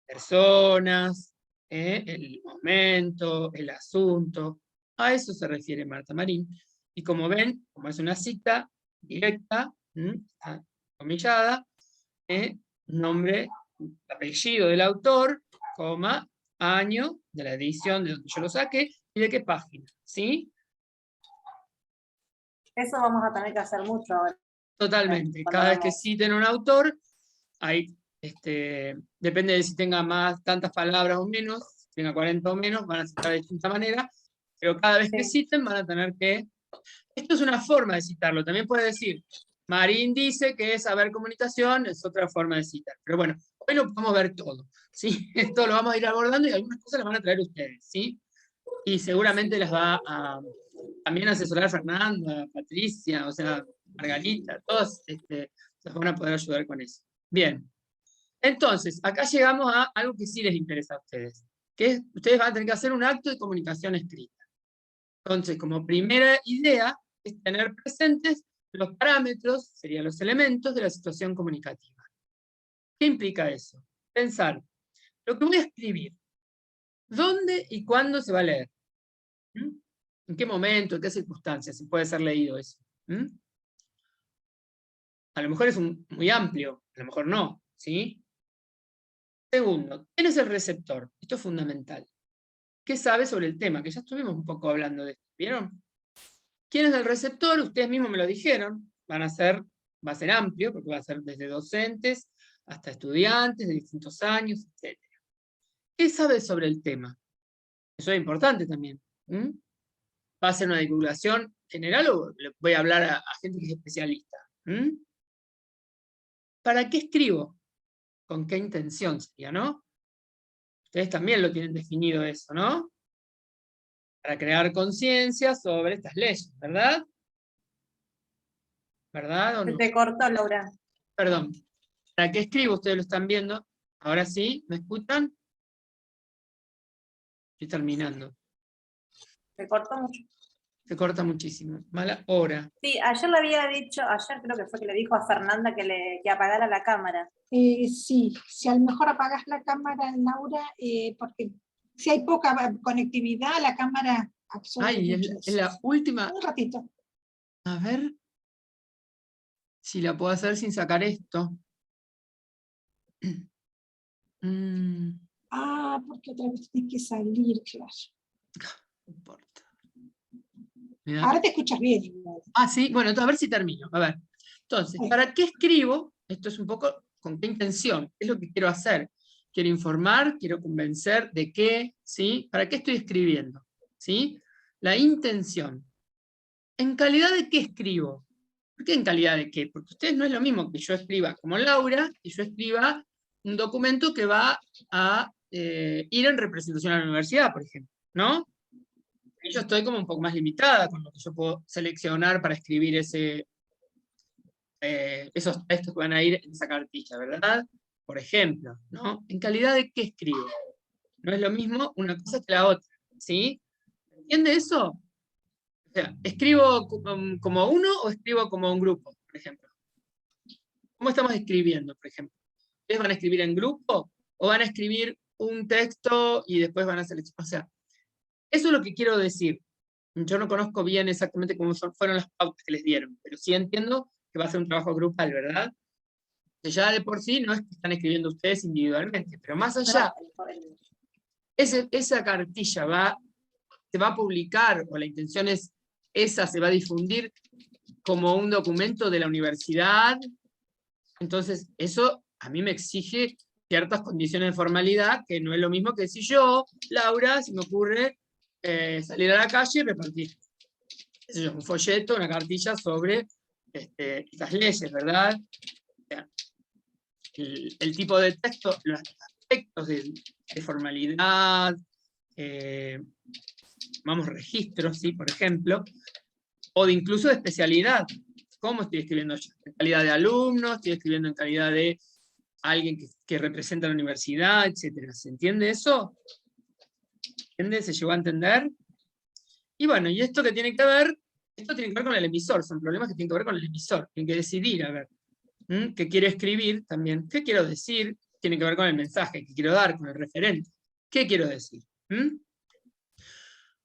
Personas, el momento, el asunto. A eso se refiere Marta Marín. Y como ven, como es una cita directa, está comillada, nombre, apellido del autor, coma, año de la edición de donde yo lo saqué y de qué página, ¿sí? Eso vamos a tener que hacer mucho ahora. Totalmente. Cada vez que citen un autor, hay, depende de si tenga tantas palabras o menos, si tenga 40 o menos, van a citar de distinta manera, pero cada vez que citen van a tener que... Esto es una forma de citarlo. También puede decir, Marín dice que saber comunicación es otra forma de citar. Pero bueno, hoy no podemos ver todo, ¿sí? Esto lo vamos a ir abordando y algunas cosas las van a traer ustedes, ¿sí? Y seguramente las va a también asesorar Fernanda, Patricia, o sea, Margarita, todos nos van a poder ayudar con eso. Bien. Entonces, acá llegamos a algo que sí les interesa a ustedes, que es, ustedes van a tener que hacer un acto de comunicación escrita. Entonces, como primera idea, es tener presentes los parámetros, serían los elementos de la situación comunicativa. ¿Qué implica eso? Pensar, lo que voy a escribir, ¿dónde y cuándo se va a leer? ¿En qué momento, en qué circunstancias se puede ser leído eso? A lo mejor es muy amplio, a lo mejor no, ¿sí? Segundo, ¿quién es el receptor? Esto es fundamental. ¿Qué sabe sobre el tema? Que ya estuvimos un poco hablando de esto, ¿vieron? ¿Quién es el receptor? Ustedes mismos me lo dijeron, va a ser amplio, porque va a ser desde docentes hasta estudiantes de distintos años, etc. ¿Qué sabe sobre el tema? Eso es importante también. ¿Va a ser una divulgación general o le voy a hablar a gente que es especialista? ¿Para qué escribo? ¿Con qué intención sería, no? Ustedes también lo tienen definido eso, ¿no? Para crear conciencia sobre estas leyes, ¿verdad? ¿Verdad o no? Se te cortó, Laura. Perdón. ¿Para qué escribo? Ustedes lo están viendo. Ahora sí, ¿me escuchan? Estoy terminando. Se cortó mucho. Se corta muchísimo. Mala hora. Sí, ayer le había dicho, ayer creo que fue que le dijo a Fernanda que apagara la cámara. Sí, si a lo mejor apagas la cámara, Laura, porque si hay poca conectividad, la cámara absorbe. Ay, es la última. Un ratito. A ver si la puedo hacer sin sacar esto. Porque otra vez tienes que salir, claro. No importa. Mirá. Ahora te escuchas bien. Igual. Sí, bueno, entonces a ver si termino. A ver. Entonces, ¿para qué escribo? Esto es un poco con qué intención. ¿Qué es lo que quiero hacer? Quiero informar, quiero convencer de qué, ¿sí? ¿Para qué estoy escribiendo? ¿Sí? La intención. ¿En calidad de qué escribo? ¿Por qué en calidad de qué? Porque ustedes no es lo mismo que yo escriba como Laura y yo escriba un documento que va a ir en representación a la universidad, por ejemplo, ¿no? Yo estoy como un poco más limitada con lo que yo puedo seleccionar para escribir esos textos que van a ir en esa cartilla, ¿verdad? Por ejemplo, ¿no? ¿En calidad de qué escribo? No es lo mismo una cosa que la otra, ¿sí? ¿Entiende eso? O sea, ¿escribo como uno o escribo como un grupo, por ejemplo? ¿Cómo estamos escribiendo, por ejemplo? ¿Ustedes van a escribir en grupo o van a escribir un texto y después van a seleccionar? O sea, eso es lo que quiero decir. Yo no conozco bien exactamente cómo fueron las pautas que les dieron, pero sí entiendo que va a ser un trabajo grupal, ¿verdad? Que ya de por sí no es que están escribiendo ustedes individualmente, pero más allá, esa cartilla va se va a publicar, o la intención es esa, se va a difundir como un documento de la universidad. Entonces, eso a mí me exige ciertas condiciones de formalidad, que no es lo mismo que si yo, Laura, se me ocurre salir a la calle y repartir un folleto, una cartilla sobre estas leyes, ¿verdad? O sea, el tipo de texto, los aspectos de formalidad, vamos, registros, ¿sí? Por ejemplo, o de incluso de especialidad. ¿Cómo estoy escribiendo yo? En calidad de alumno, estoy escribiendo en calidad de alguien que representa la universidad, etc. ¿Se entiende eso? ¿Entiende? ¿Se llegó a entender? Y bueno, y esto que tiene que ver, esto tiene que ver con el emisor, son problemas que tienen que ver con el emisor, tienen que decidir, a ver, qué quiero escribir también, qué quiero decir, tiene que ver con el mensaje que quiero dar, con el referente, qué quiero decir.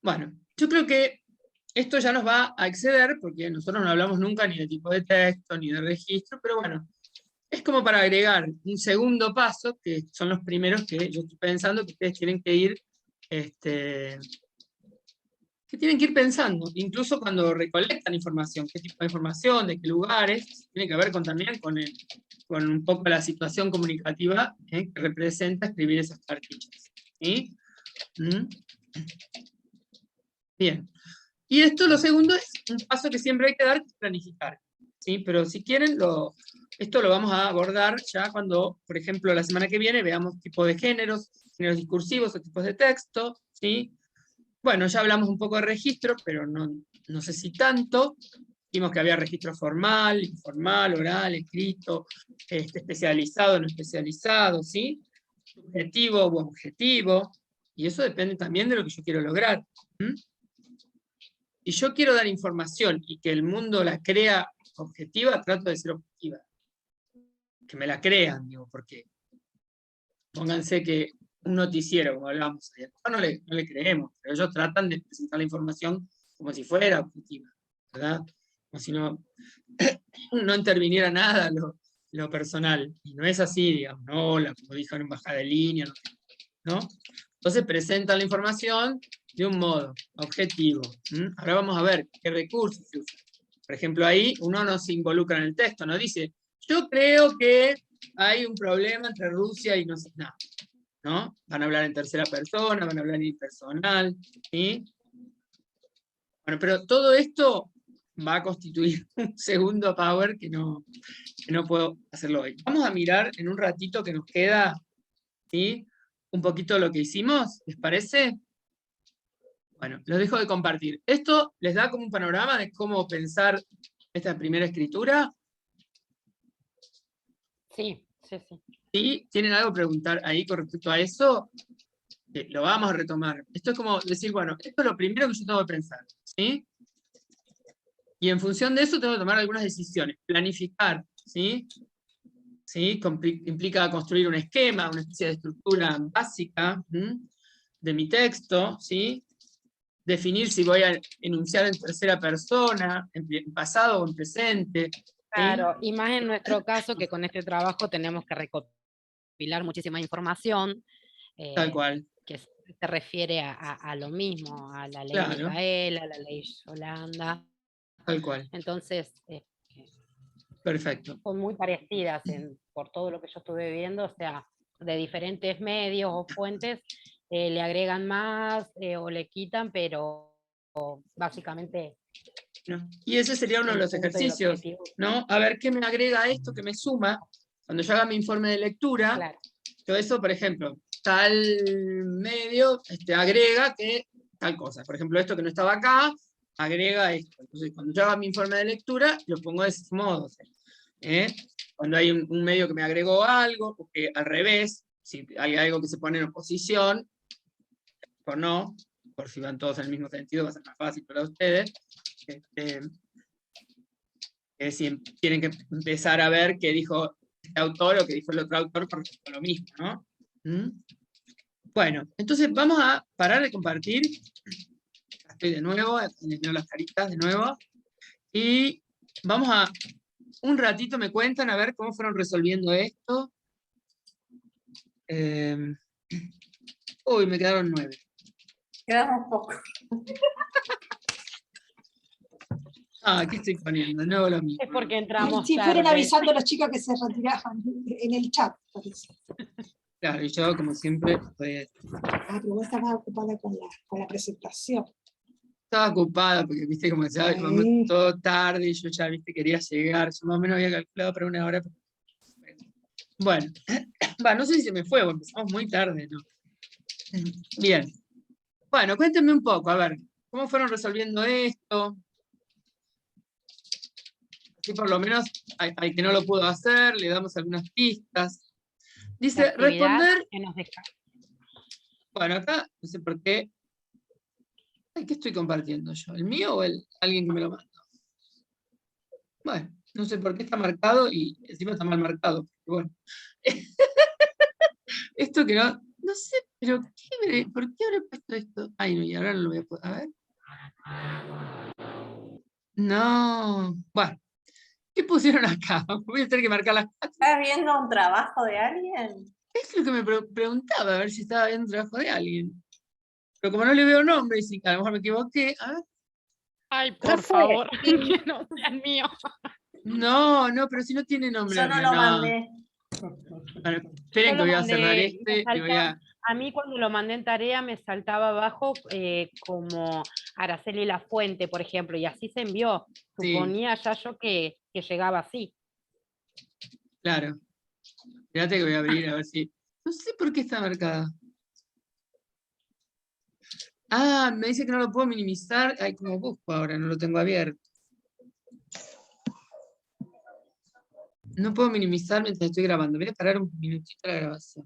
Bueno, yo creo que esto ya nos va a exceder, porque nosotros no hablamos nunca ni de tipo de texto, ni de registro, pero bueno, es como para agregar un segundo paso, que son los primeros que yo estoy pensando que ustedes tienen que ir, pensando, incluso cuando recolectan información, qué tipo de información, de qué lugares, tiene que ver también con un poco la situación comunicativa que representa escribir esas cartillas. ¿Sí? Bien. Y esto, lo segundo, es un paso que siempre hay que dar, que es planificar. ¿Sí? Pero si quieren, esto lo vamos a abordar ya cuando, por ejemplo, la semana que viene veamos tipos de géneros discursivos o tipos de texto. ¿Sí? Bueno, ya hablamos un poco de registro, pero no sé si tanto. Vimos que había registro formal, informal, oral, escrito, especializado, no especializado, ¿sí? Subjetivo u objetivo. Y eso depende también de lo que yo quiero lograr. Y yo quiero dar información y que el mundo la crea objetiva, trato de ser objetiva. Que me la crean, digo, porque pónganse que un noticiero, como hablábamos ayer, no le creemos, pero ellos tratan de presentar la información como si fuera objetiva, ¿verdad? Como si no interviniera nada lo personal. Y no es así, digamos, no, como dijo en bajada de línea, ¿no? Entonces presentan la información de un modo objetivo. Ahora vamos a ver qué recursos se usan. Por ejemplo, ahí uno no se involucra en el texto, no dice, yo creo que hay un problema entre Rusia y no sé, nada. ¿No? Van a hablar en tercera persona, van a hablar en impersonal, ¿sí? Bueno, pero todo esto va a constituir un segundo power que no puedo hacerlo hoy. Vamos a mirar en un ratito que nos queda, ¿sí? Un poquito lo que hicimos, ¿les parece? Bueno, los dejo de compartir. ¿Esto les da como un panorama de cómo pensar esta primera escritura? Sí, sí, sí. ¿Sí? ¿Tienen algo que preguntar ahí con respecto a eso? Lo vamos a retomar. Esto es como decir, bueno, esto es lo primero que yo tengo que pensar, ¿sí? Y en función de eso tengo que tomar algunas decisiones. Planificar, ¿sí? ¿Sí? Implica construir un esquema, una especie de estructura básica de mi texto, ¿sí? Definir si voy a enunciar en tercera persona, en pasado o en presente. ¿Sí? Claro, y más en nuestro caso que con este trabajo tenemos que recopilar muchísima información. Tal cual. Que se refiere a lo mismo, a la ley Claro. Micaela, a la ley Yolanda. Tal cual. Entonces, perfecto. son muy parecidas por todo lo que yo estuve viendo, o sea, de diferentes medios o fuentes, le agregan más o le quitan, pero básicamente... ¿no? Y ese sería uno de los ejercicios, ¿no? A ver qué me agrega esto, que me suma, cuando yo haga mi informe de lectura. Claro. Yo eso, por ejemplo, tal medio agrega que tal cosa. Por ejemplo, esto que no estaba acá, agrega esto. Entonces, cuando yo haga mi informe de lectura, lo pongo de ese modo. Cuando hay un medio que me agregó algo, o que al revés, si hay algo que se pone en oposición, o no, por si van todos en el mismo sentido, va a ser más fácil para ustedes. Si tienen que empezar a ver qué dijo este autor o qué dijo el otro autor con respecto a lo mismo, ¿no? Bueno, entonces vamos a parar de compartir. Estoy de nuevo, les veo las caritas de nuevo. Y vamos a, un ratito me cuentan a ver cómo fueron resolviendo esto. Uy, me quedaron 9. Quedamos poco. Ah, ¿qué estoy poniendo? No lo mismo. Es porque entramos Sí, fueron tarde. avisando a los chicos que se retiraban en el chat, parece. Claro, y yo, como siempre, Ah, pero vos estabas ocupada con la presentación. estaba ocupada porque, viste, como decía, "Ay, vamos Ay. todo tarde", y yo ya, viste, quería llegar. Yo más o menos había calculado para 1 hora. Bueno, no sé si se me fue, o empezamos muy tarde, ¿no? Bien. Bueno, cuéntenme un poco, a ver, ¿cómo fueron resolviendo esto? Así por lo menos al que no lo pudo hacer, le damos algunas pistas. Dice, La actividad responder. que nos deja. Bueno, acá, no sé por qué. Ay, ¿qué estoy compartiendo yo? ¿El mío o alguien que me lo mandó? Bueno, no sé por qué está marcado y encima está mal marcado. Pero bueno. Esto que no sé, pero ¿por qué habré puesto esto? Ay, no, y ahora no lo voy a poder. A ver. No. Bueno, ¿qué pusieron acá? Voy a tener que marcar las cosas. ¿Estás viendo un trabajo de alguien? Es lo que me preguntaba, a ver si estaba viendo un trabajo de alguien. Pero como no le veo nombre, y si a lo mejor me equivoqué, a ver. Ay, por Profe, favor, que no sea el mío. No, pero si no tiene nombre. Yo no lo mandé. Bueno, esperen Yo que lo voy a mandé, cerrar me este y voy a. A mí cuando lo mandé en tarea me saltaba abajo como Araceli Lafuente, por ejemplo, y así se envió. Sí. Suponía ya yo que llegaba así. Claro. Espérate que voy a abrir a ver si. No sé por qué está marcada. Ah, me dice que no lo puedo minimizar. Ay, como busco ahora, no lo tengo abierto. No puedo minimizar mientras estoy grabando. Voy a parar un minutito la grabación.